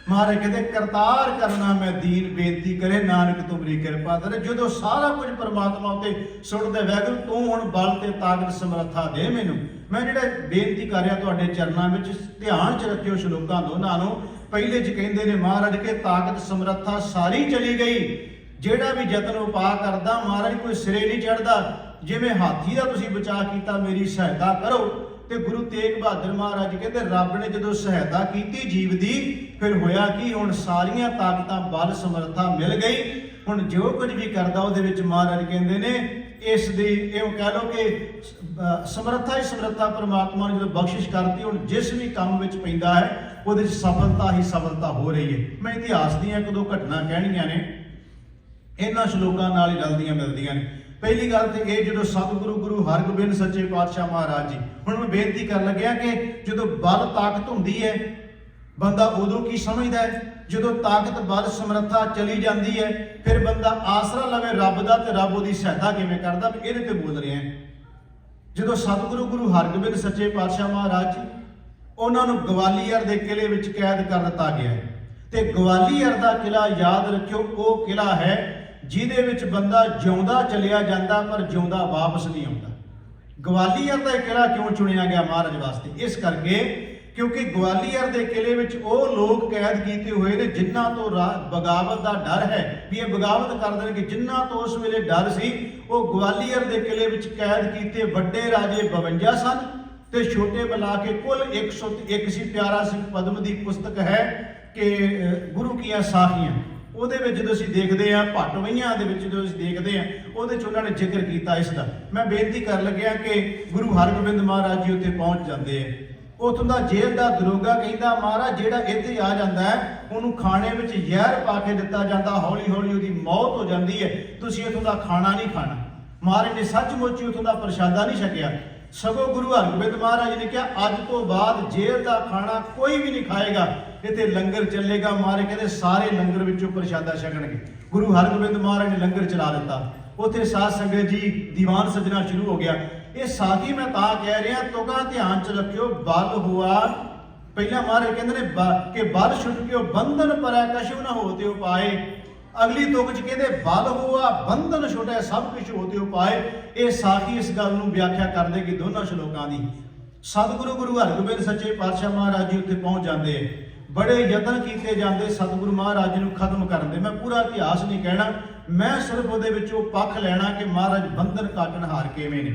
महाराज कहते करतार करना मैं दीन बेनती करे, नानक तुमरी किरपा करे। जो सारा कुछ परमात्मा उत्ते सुटदे, वैगुरू तू हुण बल ते ताकत समर्था दे मैनू। मैं जिहड़ा बेनती कर रहा तुहाडे चरनां विच, ध्यान च रखियो श्लोकां दोनां नूं। पहले च कहंदे ने महाराज के ताकत समर्था सारी चली गई। ਜਿਹੜਾ भी यतन उपाय करदा महाराज कोई सिरे नहीं चढ़दा। जिवें हाथी दा तुसीं बचाव कीता, मेरी सहायता करो। ते गुरु तेग बहादुर महाराज कहते रब ने जदों सहायता कीती जीव दी, फिर होया कि हुण सारियां ताकतां बल समर्था मिल गई। हुण जो कुछ भी करदा ਉਹਦੇ ਵਿੱਚ महाराज कहंदे ने इस दी इउं कह लो कि समर्था ही समर्था परमात्मा ने जदों बख्शिश करती, हुण जिस भी काम ਵਿੱਚ ਪੈਂਦਾ है ਉਹਦੇ ਵਿੱਚ सफलता ही सफलता हो रही है। मैं इतिहास ਦੀਆਂ ਇੱਕ ਦੋ ਘਟਨਾ ਕਹਿਣੀਆਂ ਨੇ, ਇਹਨਾਂ ਸ਼ਲੋਕਾਂ ਨਾਲ ਹੀ ਰਲਦੀਆਂ ਮਿਲਦੀਆਂ ਨੇ। पहली गल तो यह जो सतगुरु गुरु हरगोबिंद सच्चे पातशाह महाराज जी, हुण मैं बेनती कर लग्या कि जो बल ताकत हुंदी है बंदा उदों की समझदा है, जो ताकत बल समर्था चली जाती है फिर बंदा आसरा लवे रब दा ते रब उहदी सहायता किवें करदा। इहदे ते बोल रहे हैं। जो सतगुरु गुरु हरगोबिंद सच्चे पातशाह महाराज जी, उन्होंने ग्वालियर के किले विच कैद कर दिता गया है। ते ग्वालियर का किला याद रखियो, वो किला है ਜਿਹਦੇ ਵਿੱਚ ਬੰਦਾ ਜਿਉਂਦਾ ਚਲਿਆ ਜਾਂਦਾ ਪਰ ਜਿਉਂਦਾ ਵਾਪਸ ਨਹੀਂ ਆਉਂਦਾ। ਗਵਾਲੀਅਰ ਦਾ ਕਿਲਾ ਕਿਉਂ ਚੁਣਿਆ ਗਿਆ ਮਹਾਰਾਜ ਵਾਸਤੇ? ਇਸ ਕਰਕੇ ਕਿਉਂਕਿ ਗਵਾਲੀਅਰ ਦੇ ਕਿਲੇ ਵਿੱਚ ਉਹ ਲੋਕ ਕੈਦ ਕੀਤੇ ਹੋਏ ਨੇ ਜਿਨ੍ਹਾਂ ਤੋਂ ਬਗਾਵਤ ਦਾ ਡਰ ਹੈ ਵੀ ਇਹ ਬਗਾਵਤ ਕਰ ਦੇਣਗੇ। ਜਿਨ੍ਹਾਂ ਤੋਂ ਉਸ ਵੇਲੇ ਡਰ ਸੀ ਉਹ ਗਵਾਲੀਅਰ ਦੇ ਕਿਲੇ ਵਿੱਚ ਕੈਦ ਕੀਤੇ ਵੱਡੇ ਰਾਜੇ 52 ਸਨ ਤੇ ਛੋਟੇ ਮਿਲਾ ਕੇ ਕੁੱਲ 101 ਸੀ। ਪਿਆਰਾ ਸਿੰਘ ਪਦਮ ਦੀ ਪੁਸਤਕ ਹੈ ਕਿ ਗੁਰੂ ਕੀਆਂ ਸਾਖੀਆਂ, ਉਹਦੇ ਵਿੱਚ ਜਦੋਂ ਅਸੀਂ ਦੇਖਦੇ ਹਾਂ ਭੱਟਵਈਆਂ ਦੇ ਵਿੱਚ ਜਦੋਂ ਅਸੀਂ ਦੇਖਦੇ ਹਾਂ ਉਹਦੇ 'ਚ ਉਹਨਾਂ ਨੇ ਜ਼ਿਕਰ ਕੀਤਾ ਇਸ ਦਾ। ਮੈਂ ਬੇਨਤੀ ਕਰਨ ਲੱਗਿਆ ਕਿ ਗੁਰੂ ਹਰਗੋਬਿੰਦ ਮਹਾਰਾਜ ਜੀ ਉੱਥੇ ਪਹੁੰਚ ਜਾਂਦੇ ਆ। ਉੱਥੋਂ ਦਾ ਜੇਲ੍ਹ ਦਾ ਦਰੋਗਾ ਕਹਿੰਦਾ ਮਹਾਰਾਜ ਜਿਹੜਾ ਇੱਥੇ ਆ ਜਾਂਦਾ ਹੈ ਉਹਨੂੰ ਖਾਣੇ ਵਿੱਚ ਜ਼ਹਿਰ ਪਾ ਕੇ ਦਿੱਤਾ ਜਾਂਦਾ, ਹੌਲੀ ਹੌਲੀ ਉਹਦੀ ਮੌਤ ਹੋ ਜਾਂਦੀ ਹੈ, ਤੁਸੀਂ ਇੱਥੋਂ ਦਾ ਖਾਣਾ ਨਹੀਂ ਖਾਣਾ। ਮਹਾਰਾਜ ਨੇ ਸੱਚਮੁੱਚ ਉੱਥੋਂ ਦਾ ਪ੍ਰਸ਼ਾਦਾ ਨਹੀਂ ਛਕਿਆ। ਸਗੋਂ ਗੁਰੂ ਹਰਗੋਬਿੰਦ ਮਹਾਰਾਜ ਨੇ ਕਿਹਾ ਅੱਜ ਤੋਂ ਬਾਅਦ ਜੇਲ੍ਹ ਦਾ ਖਾਣਾ ਕੋਈ ਵੀ ਨਹੀਂ ਖਾਏਗਾ, ਇੱਥੇ ਲੰਗਰ ਚੱਲੇਗਾ। ਮਹਾਰਾਜ ਕਹਿੰਦੇ ਸਾਰੇ ਲੰਗਰ ਵਿੱਚੋਂ ਪ੍ਰਸ਼ਾਦਾ ਛਕਣਗੇ। ਗੁਰੂ ਹਰਗੋਬਿੰਦ ਮਹਾਰਾਜ ਨੇ ਲੰਗਰ ਚਲਾ ਦਿੱਤਾ। ਉੱਥੇ ਸਾਧ ਸੰਗਤ ਜੀ ਦੀਵਾਨ ਸਜਣਾ ਸ਼ੁਰੂ ਹੋ ਗਿਆ। ਇਹ ਸਾਖੀ ਮੈਂ ਤਾਂ ਕਹਿ ਰਿਹਾ, ਤੁਕਾਂ ਧਿਆਨ ਚ ਰੱਖਿਓ। ਬਲ ਹੋਆ ਪਹਿਲਾਂ ਮਹਾਰਾਜ ਕਹਿੰਦੇ ਨੇ ਕਿ ਬਲ ਛੁਟਕਿਓ ਬੰਧਨ ਪਰੈ ਕਛੁ ਨ ਹੋਤੇ ਉਪਾਏ। ਅਗਲੀ ਤੁਕ ਚ ਕਹਿੰਦੇ ਬਲ ਹੋਆ ਬੰਧਨ ਛੁਟੈ ਸਭ ਕੁਛ ਹੋਤੇ ਉਪਾਏ। ਇਹ ਸਾਖੀ ਇਸ ਗੱਲ ਨੂੰ ਵਿਆਖਿਆ ਕਰਦੇ ਕਿ ਦੋਨਾਂ ਸ਼ਲੋਕਾਂ ਦੀ। ਸਤਿਗੁਰੂ ਗੁਰੂ ਹਰਗੋਬਿੰਦ ਸੱਚੇ ਪਾਤਸ਼ਾਹ ਮਹਾਰਾਜ ਜੀ ਉੱਥੇ ਪਹੁੰਚ ਜਾਂਦੇ। बड़े यतन किए जाते सतगुरु महाराज जी खत्म करन दे। मैं पूरा इतिहास नहीं कहना, मैं सिर्फ वो पक्ष लैना कि महाराज बंधन काटनहार किवें ने।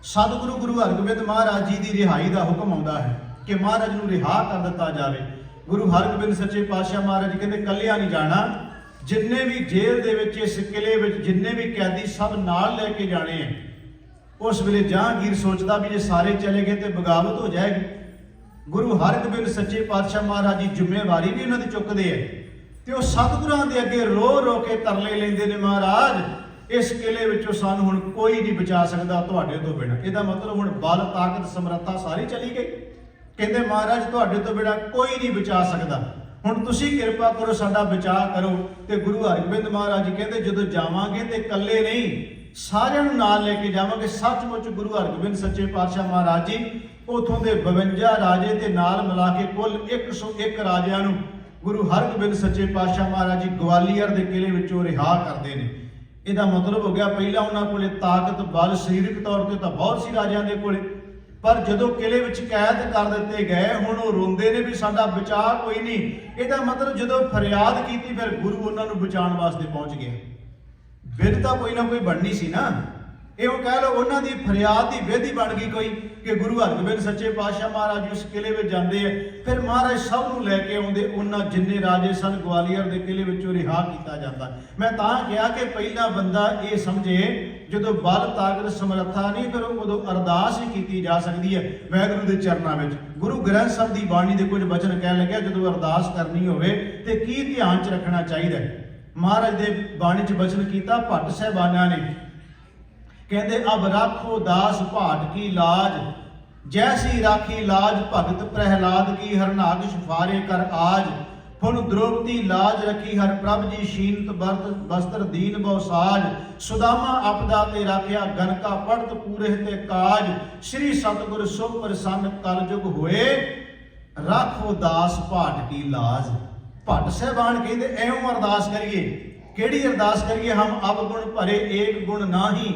सतगुरु गुरु हरगोबिंद महाराज जी की रिहाई का हुक्म आता है कि महाराज नूं रिहा कर दिता जाए। गुरु हरगोबिंद सच्चे पातशाह महाराज जी कहते कलिया नहीं जाना, जिन्ने भी जेल दे विच इस किले विच जिन्ने भी कैदी सब नाल लैके जाने हैं। उस वेले जहांगीर सोचता भी जे सारे चले गए तो बगावत हो जाएगी। गुरु हरगोबिंद सच्चे पातशाह महाराज जी जिम्मेवारी भी उन्होंने चुकते हैं तो सतगुरां दे अगे रो रो के तरले लेंदे ने, महाराज इस किले विचों सानूं हुण कोई नहीं बचा सकदा तुहाडे तो बिना। इहदा मतलब हुण बल ताकत समर्था सारी चली गई। कहंदे महाराज तुहाडे तो बिना कोई नहीं बचा सकदा, हुण तुसीं किरपा करो साडा बचाव करो। ते गुरु हरगोबिंद महाराज जी कहंदे जदों जावांगे ते कल्ले नहीं सारिਆਂ ਨੂੰ ਨਾਲ ਲੈ ਕੇ ਜਾਵਾਂਗੇ। सचमुच गुरु हरगोबिंद सच्चे पातशाह महाराज जी उथों के 52 राजे ते नाल मिला के कुल 101 राजियां नूं गुरु हरगोबिंद सच्चे पातशाह महाराज जी ग्वालियर के किले विचों रिहा करते हैं। इसका मतलब हो गया पहला उन्होंने कोले ताकत बल सरीरक तौर पर तो बहुत सी राजियां दे कोले, पर जदों किले विच कैद कर दिते गए हुण वो रोंदे ने भी साडा बचा कोई नहीं। इहदा मतलब जदों फरियाद कीती फिर गुरु उन्हां नूं बचाउण वास्ते पहुंच गया। विध तां कोई ना कोई बननी सी ना, इहो कह लो उन्हां दी फरियाद दी विधि बन गई कोई कि गुरु हरगोबिंद सच्चे पातशाह महाराज उस किले में जाते हैं। फिर महाराज सब नूं लैके आउंदे, उन्हां जिन्ने राजे सन ग्वालियर के किले विचों रिहा किया जाता। मैं तां कहा कि पहला बंदा ये समझे जदों बल ताकत समर्था नहीं फिर उदों अरदास ही की जा सकती है वाहिगुरू के चरणों में। गुरु ग्रंथ साहिब की बाणी के कुछ वचन कह लग्या जदों अरदास करनी होवे ते की ध्यान च रखना चाहिए। महाराज दे बाणी च वचन कीता भट्ट साहिबाना ने, कहते अब राखो दास भाट की लाज, जैसी राखी लाज भगत प्रहलाद की, हरनाग सुफारे कर आज, फुन द्रौपदी लाज रखी हर प्रभ जी, शीनत बरत वस्त्र दीन बहु साज, सुदामा आपदा ते राखिया गनका पड़त पूरे ते काज, श्री सतगुर सो प्रसन्न कल जुग होए, राखो दास भाट की लाज। भट्ट साहिबान कहते एवं अरदास करिए, केड़ी अरदास करिए, हम अब गुण भरे एक गुण नाही,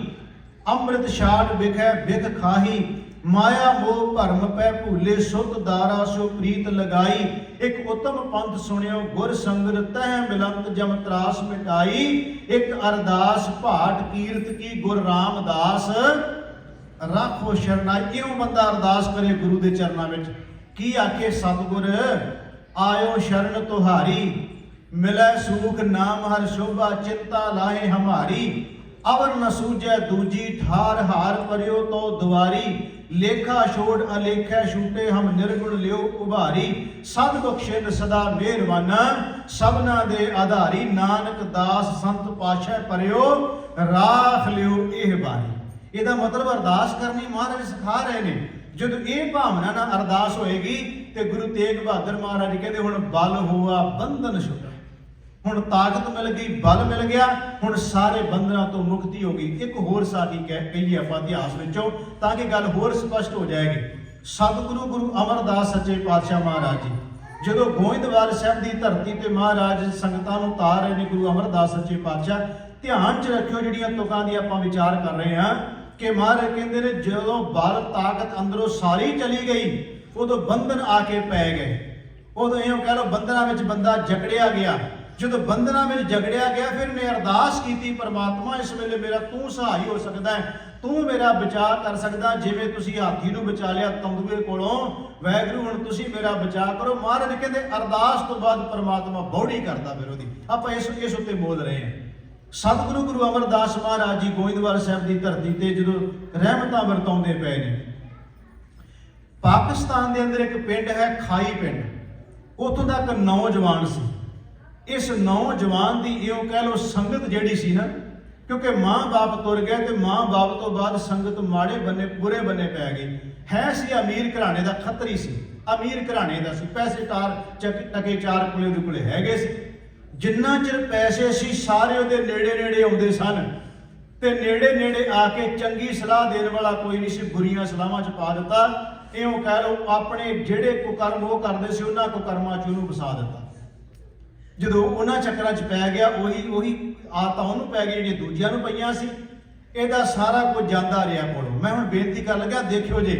अमृत छाड़ बिखै बिख खाही, माया मोह भरम पै भूले, सुत दारा सो प्रीत लगाई, एक उत्तम पंथ सुनियो गुर संगत तह मिलंत जम त्रास मिटाई, एक अरदास भाट कीरत की गुर रामदास, राखो शरणाई। इउं बंदा अरदास करे गुरु के चरणों में की आखे, सतगुर आयो शरण तुहारी, मिलै सुख नाम हर शोभा, चिंता लाहे हमारी, अवर न सूझै दूजी ठार, हार परियो तो दुआरी, लेखा छोड़ अलेखा छूटे हम निर्गुण लियो उभारी, सद बख्शेन सदा मेहरबाना, सबना दे आधारी, नानक दास संत पातशाह परियो, राख लियो एह बारी। ਇਹਦਾ मतलब अरदास करनी महाराज सिखा रहे हैं। जब ये भावना ना अरदास होएगी तो गुरु तेग बहादुर महाराज कहते हुण बल हुआ बंधन छुटा, हुण ताकत मिल गई, बल मिल गया, हुण सारे बंधनों तो मुक्ति हो गई। एक होर साखी कही आपां इतिहास विचों ताकि गल होर स्पष्ट हो जाएगी। सतगुरु गुरु अमरदास सच्चे पातशाह महाराज जी जदों गोइंदवाल साहिब की धरती ते महाराज संगतां नूं तार रहे ने गुरु अमरदास सच्चे पातशाह, ध्यान च रखियो जिहड़ियां तुकां दी आपां विचार कर रहे हैं कि महाराज कहते ने जदों बल ताकत अंदरों सारी चली गई उदों बंधन आके पै गए। उदों इहों कह लो बंधनां विच बंदा जकड़िया गया। जदों बंधनां में जगड़िया गया फिर ने अरदास की, परमात्मा इस वेले मेरा तू सहाय हो सकता है, तू मेरा बचाव कर सकदा, जिवें तुसीं हाथी नूं बचा लिया तंदूए कोलों, वाहिगुरू हुण तुसीं मेरा बचाव करो। महाराज कहते अरदास तो बाद परमात्मा बौड़ी करदा फिर ओहदी। आपां इस उत्ते बोल रहे हैं। सतगुरु गुरु अमरदास महाराज जी गोइंदवाल साहिब की धरती ते जदों रहमतां वरताउंदे पए ने, पाकिस्तान दे अंदर एक पिंड है खाई पिंड, उत्थों दा इक नौजवान सी। इस नौजवान की इहो कह लो संगत जिहड़ी सी ना, क्योंकि माँ बाप तुर गए तो माँ बाप तो बाद संगत माड़े बने बुरे बने पै गई। है सी अमीर घराने का, खतरी सी, अमीर घराने का सी, पैसे टके चार कुले दे कुले हैगे सी। जिन्ना चिर पैसे सी सारे उहदे नेड़े नेड़े आउंदे सन ते नेड़े नेड़े आके चंगी सलाह देने वाला कोई नहीं सी, बुरियां सलाहां च पा दिता। इहो कह लो अपने जिहड़े कुकर्म वो करदे सी उन्हां कुकर्मां च उहनूं फसा दिता। जदों उन्हां चक्करां च पै गया ਉਹੀ आदतां ਉਹਨੂੰ पै गई ਜਿਹੜੀਆਂ ਦੂਜਿਆਂ ਨੂੰ ਪਈਆਂ ਸੀ। ਇਹਦਾ ਸਾਰਾ ਕੁਝ ਜਾਂਦਾ ਰਿਹਾ ਕੋਲੋਂ। मैं हुण बेनती कर लगा देखियो जे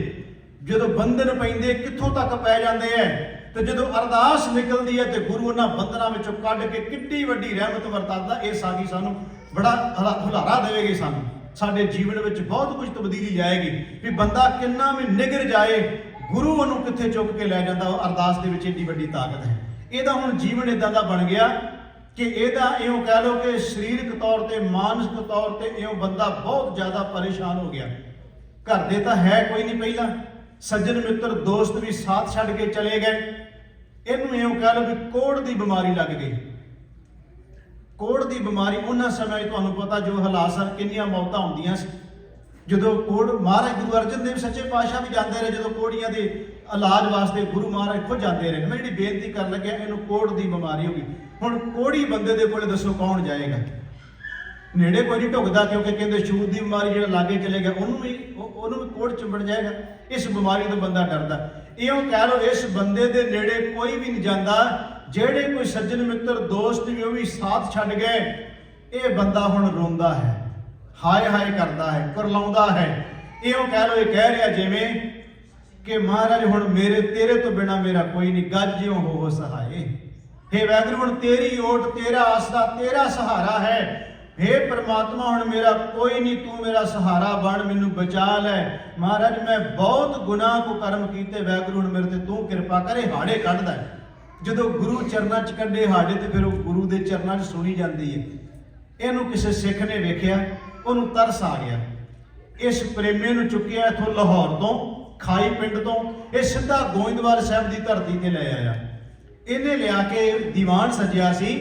जदों बंधन पैंदे कित्थों तक पै जांदे है ते जदों अरदास निकलदी है ते गुरु उन्हां बंधनां विचों कढ के किड्डी वड्डी रहमत वरतांदा। ਇਹ साखी सानूं बड़ा हुलारा देवेगी, सानूं साडे जीवन विच बहुत कुछ तब्दीली आएगी भी बंदा किन्ना भी निगर जाए गुरु ਉਹਨੂੰ कित्थे चुक के लै जांदा। अरदास दे विच एडी वड्डी ताकत है। ਇਹਦਾ ਹੁਣ ਜੀਵਨ ਇਦਾਂ ਦਾ ਬਣ ਗਿਆ ਕਿ ਇਹਦਾ ਇਉਂ ਕਹਿ ਲਓ ਕਿ ਸਰੀਰਕ ਤੌਰ ਤੇ ਮਾਨਸਿਕ ਤੌਰ ਤੇ ਇਉਂ ਬੰਦਾ ਬਹੁਤ ਜ਼ਿਆਦਾ ਪਰੇਸ਼ਾਨ ਹੋ ਗਿਆ। ਘਰ ਦੇ ਤਾਂ ਹੈ ਕੋਈ ਨਹੀਂ, ਪਹਿਲਾਂ ਸੱਜਣ ਮਿੱਤਰ ਦੋਸਤ ਵੀ ਸਾਥ ਛੱਡ ਕੇ ਚਲੇ ਗਏ। ਇਹਨੂੰ ਇਉਂ ਕਹਿ ਲਓ ਵੀ ਕੋੜ ਦੀ ਬਿਮਾਰੀ ਲੱਗ ਗਈ। ਕੋੜ ਦੀ ਬਿਮਾਰੀ ਉਹਨਾਂ ਸਮੇਂ ਤੁਹਾਨੂੰ ਪਤਾ ਜੋ ਹਾਲਾਤ ਸਨ, ਕਿੰਨੀਆਂ ਮੌਤਾਂ ਹੁੰਦੀਆਂ ਸੀ। ਜਦੋਂ ਕੋੜ ਮਹਾਰਾਜ ਗੁਰੂ ਅਰਜਨ ਦੇਵ ਸੱਚੇ ਪਾਤਸ਼ਾਹ ਵੀ ਜਾਂਦੇ ਰਹੇ, ਜਦੋਂ ਕੋੜੀਆਂ ਦੇ इलाज वास्ते गुरु महाराज खुद जाते रहे। मैं जी बेनती कर लग्या इनू कोड़ की बीमारी हो गई। हुण कोड़ी बंदे दे कोले दसो कौन जाएगा? नेड़े कोई नहीं ढुकदा, क्योंकि कहते छूत की बीमारी जो लागे चले गया उन्होंने भी कोड़ चिंबड़ जाएगा। इस बीमारी तो बंदा डरदा। इहों कह लो इस बंदे दे नेड़े कोई भी नहीं जाता। जेड़े कोई सज्जन मित्र दोस्त भी वो भी साथ छड्ड गए। ये बंदा हुण रोंदा है, हाय हाय करता है, करलाउंदा है। इहों कह लो ये कह रहा जिवें कि महाराज हुण मेरे तेरे तो बिना मेरा कोई नहीं, गाज्यों हो सहाय। हे वैगुरु हुण तेरी ओट, तेरा आसरा, तेरा सहारा है। हे परमात्मा हुण मेरा कोई नहीं, तू मेरा सहारा बन, मैनू बचा लै। महाराज मैं बहुत गुनाह को कर्म कीते, वैगुरु हुण मेरे ते तू किरपा करे। हाड़े कढदा है ਜਦੋਂ ਗੁਰੂ ਚਰਨਾਂ 'ਚ ਕੱਢੇ ਹਾੜੇ ਤੇ ਫਿਰ ਉਹ ਗੁਰੂ ਦੇ ਚਰਨਾਂ 'ਚ ਸੁਣੀ ਜਾਂਦੀ ਹੈ। ਇਹਨੂੰ ਕਿਸੇ ਸਿੱਖ ਨੇ ਵੇਖਿਆ, ਉਹਨੂੰ ਤਰਸ ਆ ਗਿਆ, ਇਸ ਪ੍ਰੇਮੇ ਨੂੰ ਚੁੱਕਿਆ ਇੱਥੋਂ ਲਾਹੌਰ ਤੋਂ, ਖਾਈ ਪਿੰਡ ਤੋਂ, ਇਹ ਸਿੱਧਾ ਗੋਇੰਦਵਾਲ ਸਾਹਿਬ ਦੀ ਧਰਤੀ ਤੇ ਲੈ ਆਇਆ। ਇਹਨੇ ਲਿਆ ਕੇ ਦੀਵਾਨ ਸਜਿਆ ਸੀ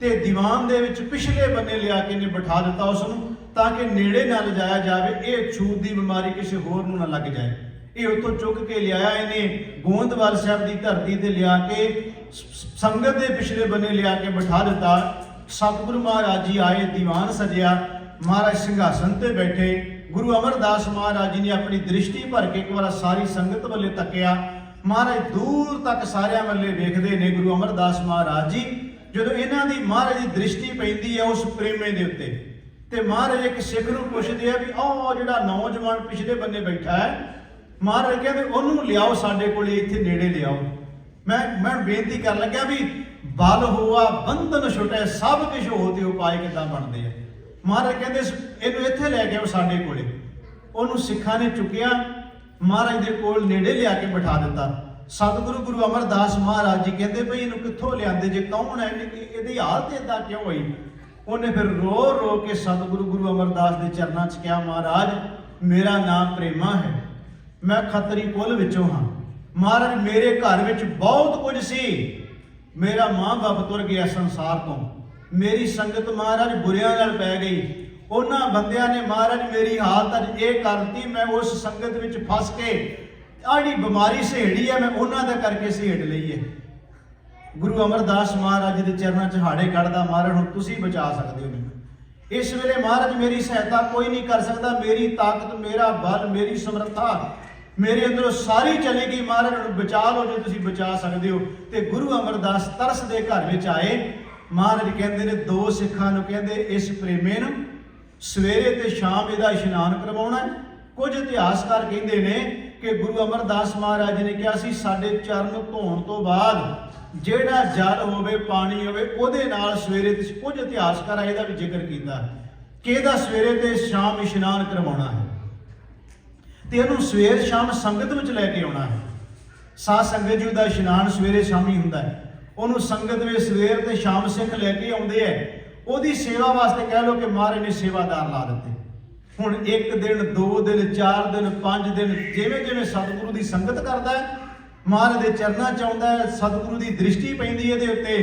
ਤੇ ਦੀਵਾਨ ਦੇ ਵਿੱਚ ਪਿਛਲੇ ਬੰਨੇ ਲਿਆ ਕੇ ਇਹਨੇ ਬਿਠਾ ਦਿੱਤਾ ਉਸ ਨੂੰ, ਤਾਂ ਕਿ ਨੇੜੇ ਨਾ ਲਿਜਾਇਆ ਜਾਵੇ, ਇਹ ਛੂਤ ਦੀ ਬਿਮਾਰੀ ਕਿਸੇ ਹੋਰ ਨੂੰ ਨਾ ਲੱਗ ਜਾਏ। ਇਹ ਉੱਥੋਂ ਚੁੱਕ ਕੇ ਲਿਆਇਆ ਇਹਨੇ ਗੋਇੰਦਵਾਲ ਸਾਹਿਬ ਦੀ ਧਰਤੀ ਤੇ ਲਿਆ ਕੇ ਸੰਗਤ ਦੇ ਪਿਛਲੇ ਬੰਨੇ ਲਿਆ ਕੇ ਬਿਠਾ ਦਿੱਤਾ। ਸਤਿਗੁਰੂ ਮਹਾਰਾਜ ਜੀ ਆਏ, ਦੀਵਾਨ ਸਜਿਆ, ਮਹਾਰਾਜ ਸਿੰਘਾਸਨ ਤੇ ਬੈਠੇ। ਗੁਰੂ ਅਮਰਦਾਸ ਮਹਾਰਾਜ ਜੀ ਨੇ ਆਪਣੀ ਦ੍ਰਿਸ਼ਟੀ ਭਰ ਕੇ ਇੱਕ ਵਾਰ ਸਾਰੀ ਸੰਗਤ ਵੱਲੇ ਤੱਕਿਆ। ਮਹਾਰਾਜ ਦੂਰ ਤੱਕ ਸਾਰਿਆਂ ਵੱਲੇ ਵੇਖਦੇ ਨੇ ਗੁਰੂ ਅਮਰਦਾਸ ਮਹਾਰਾਜ ਜੀ। ਜਦੋਂ ਇਹਨਾਂ ਦੀ ਮਹਾਰਾਜ ਦੀ ਦ੍ਰਿਸ਼ਟੀ ਪੈਂਦੀ ਹੈ ਉਸ ਪ੍ਰੇਮੇ ਦੇ ਉੱਤੇ, ਤੇ ਮਹਾਰਾਜ ਇੱਕ ਸਿੱਖ ਨੂੰ ਪੁੱਛਦੇ ਆ ਵੀ ਉਹ ਜਿਹੜਾ ਨੌਜਵਾਨ ਪਿਛਲੇ ਬੰਨੇ ਬੈਠਾ ਹੈ, ਮਹਾਰਾਜ ਕਹਿੰਦੇ ਉਹਨੂੰ ਲਿਆਓ ਸਾਡੇ ਕੋਲੇ, ਇੱਥੇ ਨੇੜੇ ਲਿਆਓ। ਮੈਂ ਬੇਨਤੀ ਕਰਨ ਲੱਗਿਆ ਵੀ ਬਲ ਹੋਆ ਬੰਧਨ ਛੁਟੇ, ਸਭ ਕੁਝ ਹੋ ਤੇ ਉਪਾਏ ਕਿੱਦਾਂ ਬਣਦੇ ਆ। ਮਹਾਰਾਜ ਕਹਿੰਦੇ ਇਹਨੂੰ ਇੱਥੇ ਲੈ ਕੇ ਆਓ ਸਾਡੇ ਕੋਲੇ। ਉਹਨੂੰ ਸਿੱਖਾਂ ਨੇ ਚੁੱਕਿਆ, ਮਹਾਰਾਜ ਦੇ ਕੋਲ ਨੇੜੇ ਲਿਆ ਕੇ ਬਿਠਾ ਦਿੱਤਾ। ਸਤਿਗੁਰੂ ਗੁਰੂ ਅਮਰਦਾਸ ਮਹਾਰਾਜ ਜੀ ਕਹਿੰਦੇ ਭਈ ਇਹਨੂੰ ਕਿੱਥੋਂ ਲਿਆਂਦੇ ਜੇ, ਕੌਣ ਹੈ, ਇਹਦੀ ਹਾਲਤ ਏਦਾਂ ਕਿਉਂ ਹੋਈ? ਉਹਨੇ ਫਿਰ ਰੋ ਰੋ ਕੇ ਸਤਿਗੁਰੂ ਗੁਰੂ ਅਮਰਦਾਸ ਦੇ ਚਰਨਾਂ 'ਚ ਕਿਹਾ, ਮਹਾਰਾਜ ਮੇਰਾ ਨਾਮ ਪ੍ਰੇਮਾ ਹੈ, ਮੈਂ ਖੱਤਰੀ ਕੁਲ ਵਿੱਚੋਂ ਹਾਂ। ਮਹਾਰਾਜ ਮੇਰੇ ਘਰ ਵਿੱਚ ਬਹੁਤ ਕੁਝ ਸੀ, ਮੇਰਾ ਮਾਂ ਬਾਪ ਤੁਰ ਗਿਆ ਸੰਸਾਰ ਤੋਂ, ਮੇਰੀ ਸੰਗਤ ਮਹਾਰਾਜ ਬੁਰਿਆਂ ਨਾਲ ਪੈ ਗਈ। ਉਹਨਾਂ ਬੰਦਿਆਂ ਨੇ ਮਹਾਰਾਜ ਮੇਰੀ ਹਾਲਤ ਅੱਜ ਇਹ ਕਰਤੀ, ਮੈਂ ਉਸ ਸੰਗਤ ਵਿੱਚ ਫਸ ਕੇ ਆੜੀ ਬਿਮਾਰੀ ਸਹੇੜੀ ਹੈ, ਮੈਂ ਉਹਨਾਂ ਦਾ ਕਰਕੇ ਸਹੇੜ ਲਈ ਹੈ। ਗੁਰੂ ਅਮਰਦਾਸ ਮਹਾਰਾਜ ਜੀ ਦੇ ਚਰਨਾਂ 'ਚ ਹਾੜੇ ਕੱਢਦਾ, ਮਹਾਰਾਜ ਹੁਣ ਤੁਸੀਂ ਬਚਾ ਸਕਦੇ ਹੋ ਮੈਨੂੰ। ਇਸ ਵੇਲੇ ਮਹਾਰਾਜ ਮੇਰੀ ਸਹਾਇਤਾ ਕੋਈ ਨਹੀਂ ਕਰ ਸਕਦਾ, ਮੇਰੀ ਤਾਕਤ, ਮੇਰਾ ਬਲ, ਮੇਰੀ ਸਮਰੱਥਾ ਮੇਰੇ ਅੰਦਰੋਂ ਸਾਰੀ ਚਲੀ ਗਈ। ਮਹਾਰਾਜ ਨੂੰ ਬਚਾ ਲਓ ਜੇ ਤੁਸੀਂ ਬਚਾ ਸਕਦੇ ਹੋ। ਤੇ ਗੁਰੂ ਅਮਰਦਾਸ ਤਰਸ ਦੇ ਘਰ ਵਿੱਚ ਆਏ। ਮਹਾਰਾਜ ਕਹਿੰਦੇ ਨੇ ਦੋ ਸਿੱਖਾਂ ਨੂੰ, ਕਹਿੰਦੇ ਇਸ ਪ੍ਰੇਮੇ ਨੂੰ ਸਵੇਰੇ ਤੇ ਸ਼ਾਮ ਇਹਦਾ ਇਸ਼ਨਾਨ ਕਰਵਾਉਣਾ। ਕੁਝ ਇਤਿਹਾਸਕਾਰ ਕਹਿੰਦੇ ਨੇ ਕਿ ਗੁਰੂ ਅਮਰਦਾਸ ਮਹਾਰਾਜ ਜੀ ਨੇ ਕਿਹਾ ਸੀ ਸਾਡੇ ਚਰਨ ਧੋਣ ਤੋਂ ਬਾਅਦ ਜਿਹੜਾ ਜਲ ਹੋਵੇ, ਪਾਣੀ ਹੋਵੇ, ਉਹਦੇ ਨਾਲ ਸਵੇਰੇ ਤੇ, ਕੁਝ ਇਤਿਹਾਸਕਾਰ ਇਹਦਾ ਵੀ ਜ਼ਿਕਰ ਕੀਤਾ ਕਿ ਇਹਦਾ ਸਵੇਰੇ ਤੇ ਸ਼ਾਮ ਇਸ਼ਨਾਨ ਕਰਵਾਉਣਾ ਹੈ ਤੇ ਇਹਨੂੰ ਸਵੇਰ ਸ਼ਾਮ ਸੰਗਤ ਵਿੱਚ ਲੈ ਕੇ ਆਉਣਾ ਹੈ। ਸਾਧ ਸੰਗਤ ਜੀ ਦਾ ਇਸ਼ਨਾਨ ਸਵੇਰੇ ਸ਼ਾਮੀ ਹੁੰਦਾ ਹੈ, ਉਹਨੂੰ ਸੰਗਤ ਵਿੱਚ ਸਵੇਰ ਤੇ ਸ਼ਾਮ ਸਿੱਖ ਲੈ ਕੇ ਆਉਂਦੇ ਹੈ। ਉਹਦੀ ਸੇਵਾ ਵਾਸਤੇ ਕਹਿ ਲਓ ਕਿ ਮਹਾਰਾਜ ਨੇ ਸੇਵਾਦਾਰ ਲਾ ਦਿੱਤੇ। ਹੁਣ 1 ਦਿਨ 2 ਦਿਨ 4 ਦਿਨ 5 ਦਿਨ ਜਿਵੇਂ ਜਿਵੇਂ ਸਤਿਗੁਰੂ ਦੀ ਸੰਗਤ ਕਰਦਾ ਹੈ, ਮਹਾਰਾਜ ਦੇ ਚਰਨਾਂ 'ਚ ਆਉਂਦਾ ਹੈ, ਸਤਿਗੁਰੂ ਦੀ ਦ੍ਰਿਸ਼ਟੀ ਪੈਂਦੀ ਹੈ ਇਹਦੇ ਉੱਤੇ।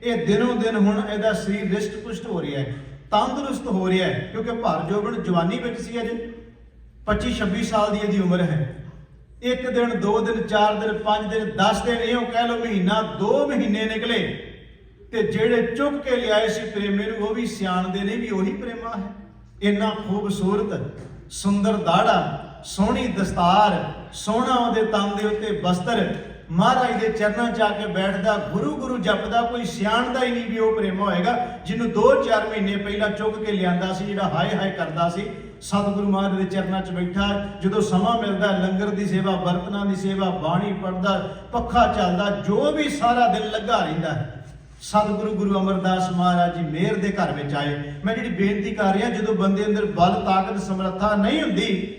ਇਹ ਦਿਨੋਂ ਦਿਨ ਹੁਣ ਇਹਦਾ ਸਰੀਰ ਰਿਸ਼ਟ ਪੁਸ਼ਟ ਹੋ ਰਿਹਾ ਹੈ, ਤੰਦਰੁਸਤ ਹੋ ਰਿਹਾ ਹੈ, ਕਿਉਂਕਿ ਭਰ ਜੋਬਨ ਜਵਾਨੀ ਵਿੱਚ ਸੀ, ਅਜੇ 25-26 ਸਾਲ ਦੀ ਇਹਦੀ ਉਮਰ ਹੈ। 1 ਦਿਨ 2 ਦਿਨ 4 ਦਿਨ 5 ਦਿਨ 10 ਦਿਨ, ਇਹੋ ਕਹਿ ਲਓ ਮਹੀਨਾ 2 ਮਹੀਨੇ ਨਿਕਲੇ ਤੇ ਜਿਹੜੇ ਚੁੱਕ ਕੇ ਲਿਆਏ ਸੀ ਪ੍ਰੇਮੇ ਨੂੰ, ਉਹ ਵੀ ਸਿਆਣਦੇ ਨੇ ਵੀ ਉਹੀ ਪ੍ਰੇਮਾ ਹੈ। ਇੰਨਾ ਖੂਬਸੂਰਤ, ਸੁੰਦਰ ਦਾੜਾ, ਸੋਹਣੀ ਦਸਤਾਰ, ਸੋਹਣਾ ਉਹਦੇ ਤਨ ਦੇ ਉੱਤੇ ਬਸਤਰ, ਮਹਾਰਾਜ ਦੇ ਚਰਨਾਂ 'ਚ ਆ ਕੇ ਬੈਠਦਾ, ਗੁਰੂ ਗੁਰੂ ਜਪਦਾ। ਕੋਈ ਸਿਆਣਦਾ ਹੀ ਨਹੀਂ ਵੀ ਉਹ ਪ੍ਰੇਮਾ ਹੋਏਗਾ ਜਿਹਨੂੰ 2-4 ਮਹੀਨੇ ਪਹਿਲਾਂ ਚੁੱਕ ਕੇ ਲਿਆਂਦਾ ਸੀ, ਜਿਹੜਾ ਹਾਏ ਹਾਏ ਕਰਦਾ ਸੀ। ਸਤਿਗੁਰੂ ਮਹਾਰਾਜ ਦੇ ਚਰਨਾਂ 'ਚ ਬੈਠਾ, ਜਦੋਂ ਸਮਾਂ ਮਿਲਦਾ ਲੰਗਰ ਦੀ ਸੇਵਾ, ਬਰਤਨਾਂ ਦੀ ਸੇਵਾ, ਬਾਣੀ ਪੜ੍ਹਦਾ, ਪੱਖਾ ਚੱਲਦਾ, ਜੋ ਵੀ ਸਾਰਾ ਦਿਨ ਲੱਗਾ ਰਹਿੰਦਾ। ਸਤਿਗੁਰੂ ਗੁਰੂ ਅਮਰਦਾਸ ਮਹਾਰਾਜ ਜੀ ਮਿਹਰ ਦੇ ਘਰ ਵਿੱਚ ਆਏ। ਮੈਂ ਜਿਹੜੀ ਬੇਨਤੀ ਕਰ ਰਿਹਾ, ਜਦੋਂ ਬੰਦੇ ਅੰਦਰ ਬਲ, ਤਾਕਤ, ਸਮਰੱਥਾ ਨਹੀਂ ਹੁੰਦੀ,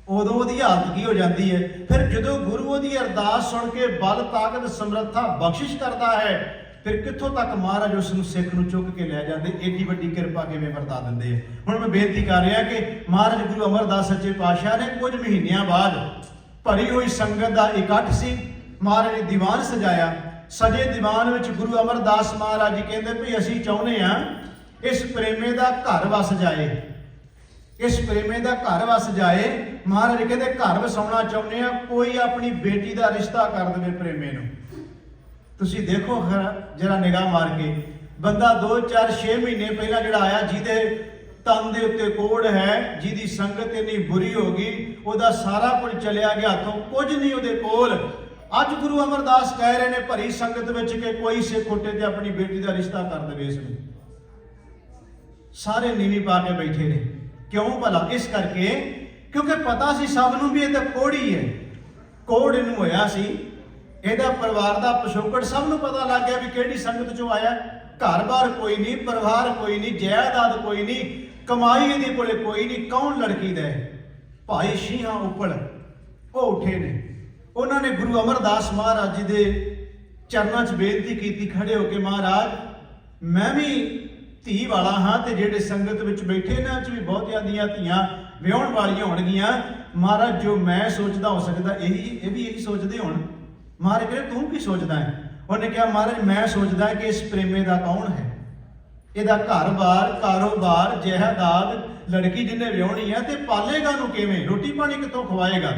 ਉਦੋਂ ਉਹਦੀ ਹਾਲਤ ਕੀ ਹੋ ਜਾਂਦੀ ਹੈ। ਫਿਰ ਜਦੋਂ ਗੁਰੂ ਉਹਦੀ ਅਰਦਾਸ ਸੁਣ ਕੇ ਬਲ, ਤਾਕਤ, ਸਮਰੱਥਾ ਬਖਸ਼ਿਸ਼ ਕਰਦਾ ਹੈ, ਫਿਰ ਕਿੱਥੋਂ ਤੱਕ ਮਹਾਰਾਜ ਉਸ ਨੂੰ ਸਿੱਖ ਨੂੰ ਚੁੱਕ ਕੇ ਲੈ ਜਾਂਦੇ, ਏਡੀ ਵੱਡੀ ਕਿਰਪਾ ਕਿਵੇਂ ਵਰਤਾ ਦਿੰਦੇ ਆ। ਹੁਣ ਮੈਂ ਬੇਨਤੀ ਕਰ ਰਿਹਾ ਕਿ ਮਹਾਰਾਜ ਗੁਰੂ ਅਮਰਦਾਸ ਸੱਚੇ ਪਾਤਸ਼ਾਹ ਨੇ ਕੁਝ ਮਹੀਨਿਆਂ ਬਾਅਦ ਭਰੀ ਹੋਈ ਸੰਗਤ ਦਾ ਇਕੱਠ ਸੀ, ਮਹਾਰਾਜ ਨੇ ਦੀਵਾਨ ਸਜਾਇਆ। ਸਜੇ ਦੀਵਾਨ ਵਿੱਚ ਗੁਰੂ ਅਮਰਦਾਸ ਮਹਾਰਾਜ ਜੀ ਕਹਿੰਦੇ ਵੀ ਅਸੀਂ ਚਾਹੁੰਦੇ ਹਾਂ ਇਸ ਪ੍ਰੇਮੇ ਦਾ ਘਰ ਵਸ ਜਾਏ, ਇਸ ਪ੍ਰੇਮੇ ਦਾ ਘਰ ਵਸ ਜਾਏ। ਮਹਾਰਾਜ ਕਹਿੰਦੇ ਘਰ ਵਸਾਉਣਾ ਚਾਹੁੰਦੇ ਆ, ਕੋਈ ਆਪਣੀ ਬੇਟੀ ਦਾ ਰਿਸ਼ਤਾ ਕਰ ਦੇਵੇ ਪ੍ਰੇਮੇ ਨੂੰ। ਤੁਸੀਂ ਦੇਖੋ ਜਰਾ ਨਿਗਾਹ ਮਾਰ ਕੇ, ਬੰਦਾ 2-4-6 ਮਹੀਨੇ ਪਹਿਲਾਂ ਜਿਹੜਾ ਆਇਆ, ਜਿਹਦੇ ਤਨ ਦੇ ਉੱਤੇ ਕੋੜ ਹੈ, ਜਿਹਦੀ ਸੰਗਤ ਇੰਨੀ ਬੁਰੀ ਹੋ ਗਈ, ਉਹਦਾ ਸਾਰਾ ਕੁਝ ਚਲਿਆ ਗਿਆ ਹੱਥੋਂ, ਕੁਝ ਨਹੀਂ ਉਹਦੇ ਕੋਲ। ਅੱਜ ਗੁਰੂ ਅਮਰਦਾਸ ਕਹਿ ਰਹੇ ਨੇ ਭਰੀ ਸੰਗਤ ਵਿੱਚ ਕਿ ਕੋਈ ਸਿੱਖ ਉੱਠੇ ਤੇ ਆਪਣੀ ਬੇਟੀ ਦਾ ਰਿਸ਼ਤਾ ਕਰ ਦੇਵੇ ਇਸ ਨੂੰ। ਸਾਰੇ ਨੀਵੀਂ ਪਾ ਕੇ ਬੈਠੇ ਨੇ। ਕਿਉਂ ਭਲਾ? ਇਸ ਕਰਕੇ ਕਿਉਂਕਿ ਪਤਾ ਸੀ ਸਭ ਨੂੰ ਵੀ ਇਹ ਤਾਂ ਕੋੜੀ ਹੈ, ਕੋੜ ਇਹਨੂੰ ਹੋਇਆ ਸੀ। ਇਹਦਾ ਪਰਿਵਾਰ ਦਾ ਪਿਛੋਕੜ ਸਭ ਨੂੰ ਪਤਾ ਲੱਗ ਗਿਆ ਵੀ ਕਿਹੜੀ ਸੰਗਤ ਚੋਂ ਆਇਆ। ਘਰ-ਬਾਰ ਕੋਈ ਨਹੀਂ, ਪਰਿਵਾਰ ਕੋਈ ਨਹੀਂ, ਜਾਇਦਾਦ ਕੋਈ ਨਹੀਂ, ਕਮਾਈ ਇਹਦੇ ਕੋਲੇ ਕੋਈ ਨਹੀਂ। ਕੌਣ ਲੜਕੀ ਦਾ ਹੈ? ਭਾਈ ਸ਼ੀਹਾਂ ਉੱਪਲ ਉਹ ਉੱਠੇ ਨੇ। ਉਹਨਾਂ ਨੇ ਗੁਰੂ ਅਮਰਦਾਸ ਮਹਾਰਾਜ ਜੀ ਦੇ ਚਰਨਾਂ 'ਚ ਬੇਨਤੀ ਕੀਤੀ ਖੜੇ ਹੋ ਕੇ, ਮਹਾਰਾਜ ਮੈਂ ਵੀ ਧੀ ਵਾਲਾ ਹਾਂ ਤੇ ਜਿਹੜੇ ਸੰਗਤ ਵਿੱਚ ਬੈਠੇ ਇਹਨਾਂ 'ਚ ਵੀ ਬਹੁਤਿਆਂ ਦੀਆਂ ਧੀਆਂ ਵਿਆਹੁਣ ਵਾਲੀਆਂ ਹੋਣਗੀਆਂ। ਮਹਾਰਾਜ ਜੋ ਮੈਂ ਸੋਚਦਾ ਹੋ ਸਕਦਾ ਇਹ ਵੀ ਇਹੀ ਸੋਚਦੇ ਹੋਣ। ਮਹਾਰਾਜ ਕਹਿੰਦੇ ਤੂੰ ਕੀ ਸੋਚਦਾ ਹੈ? ਉਹਨੇ ਕਿਹਾ ਮਹਾਰਾਜ ਮੈਂ ਸੋਚਦਾ ਕਿ ਇਸ ਪ੍ਰੇਮੇ ਦਾ ਕੌਣ ਹੈ, ਇਹਦਾ ਘਰ-ਬਾਰ, ਕਾਰੋਬਾਰ, ਜਾਇਦਾਦ, ਲੜਕੀ ਜਿਹਨੇ ਵਿਆਹਣੀ ਹੈ ਤੇ ਪਾਲੇਗਾ ਨੂੰ ਕਿਵੇਂ, ਰੋਟੀ ਪਾਣੀ ਕਿੱਥੋਂ ਖਵਾਏਗਾ।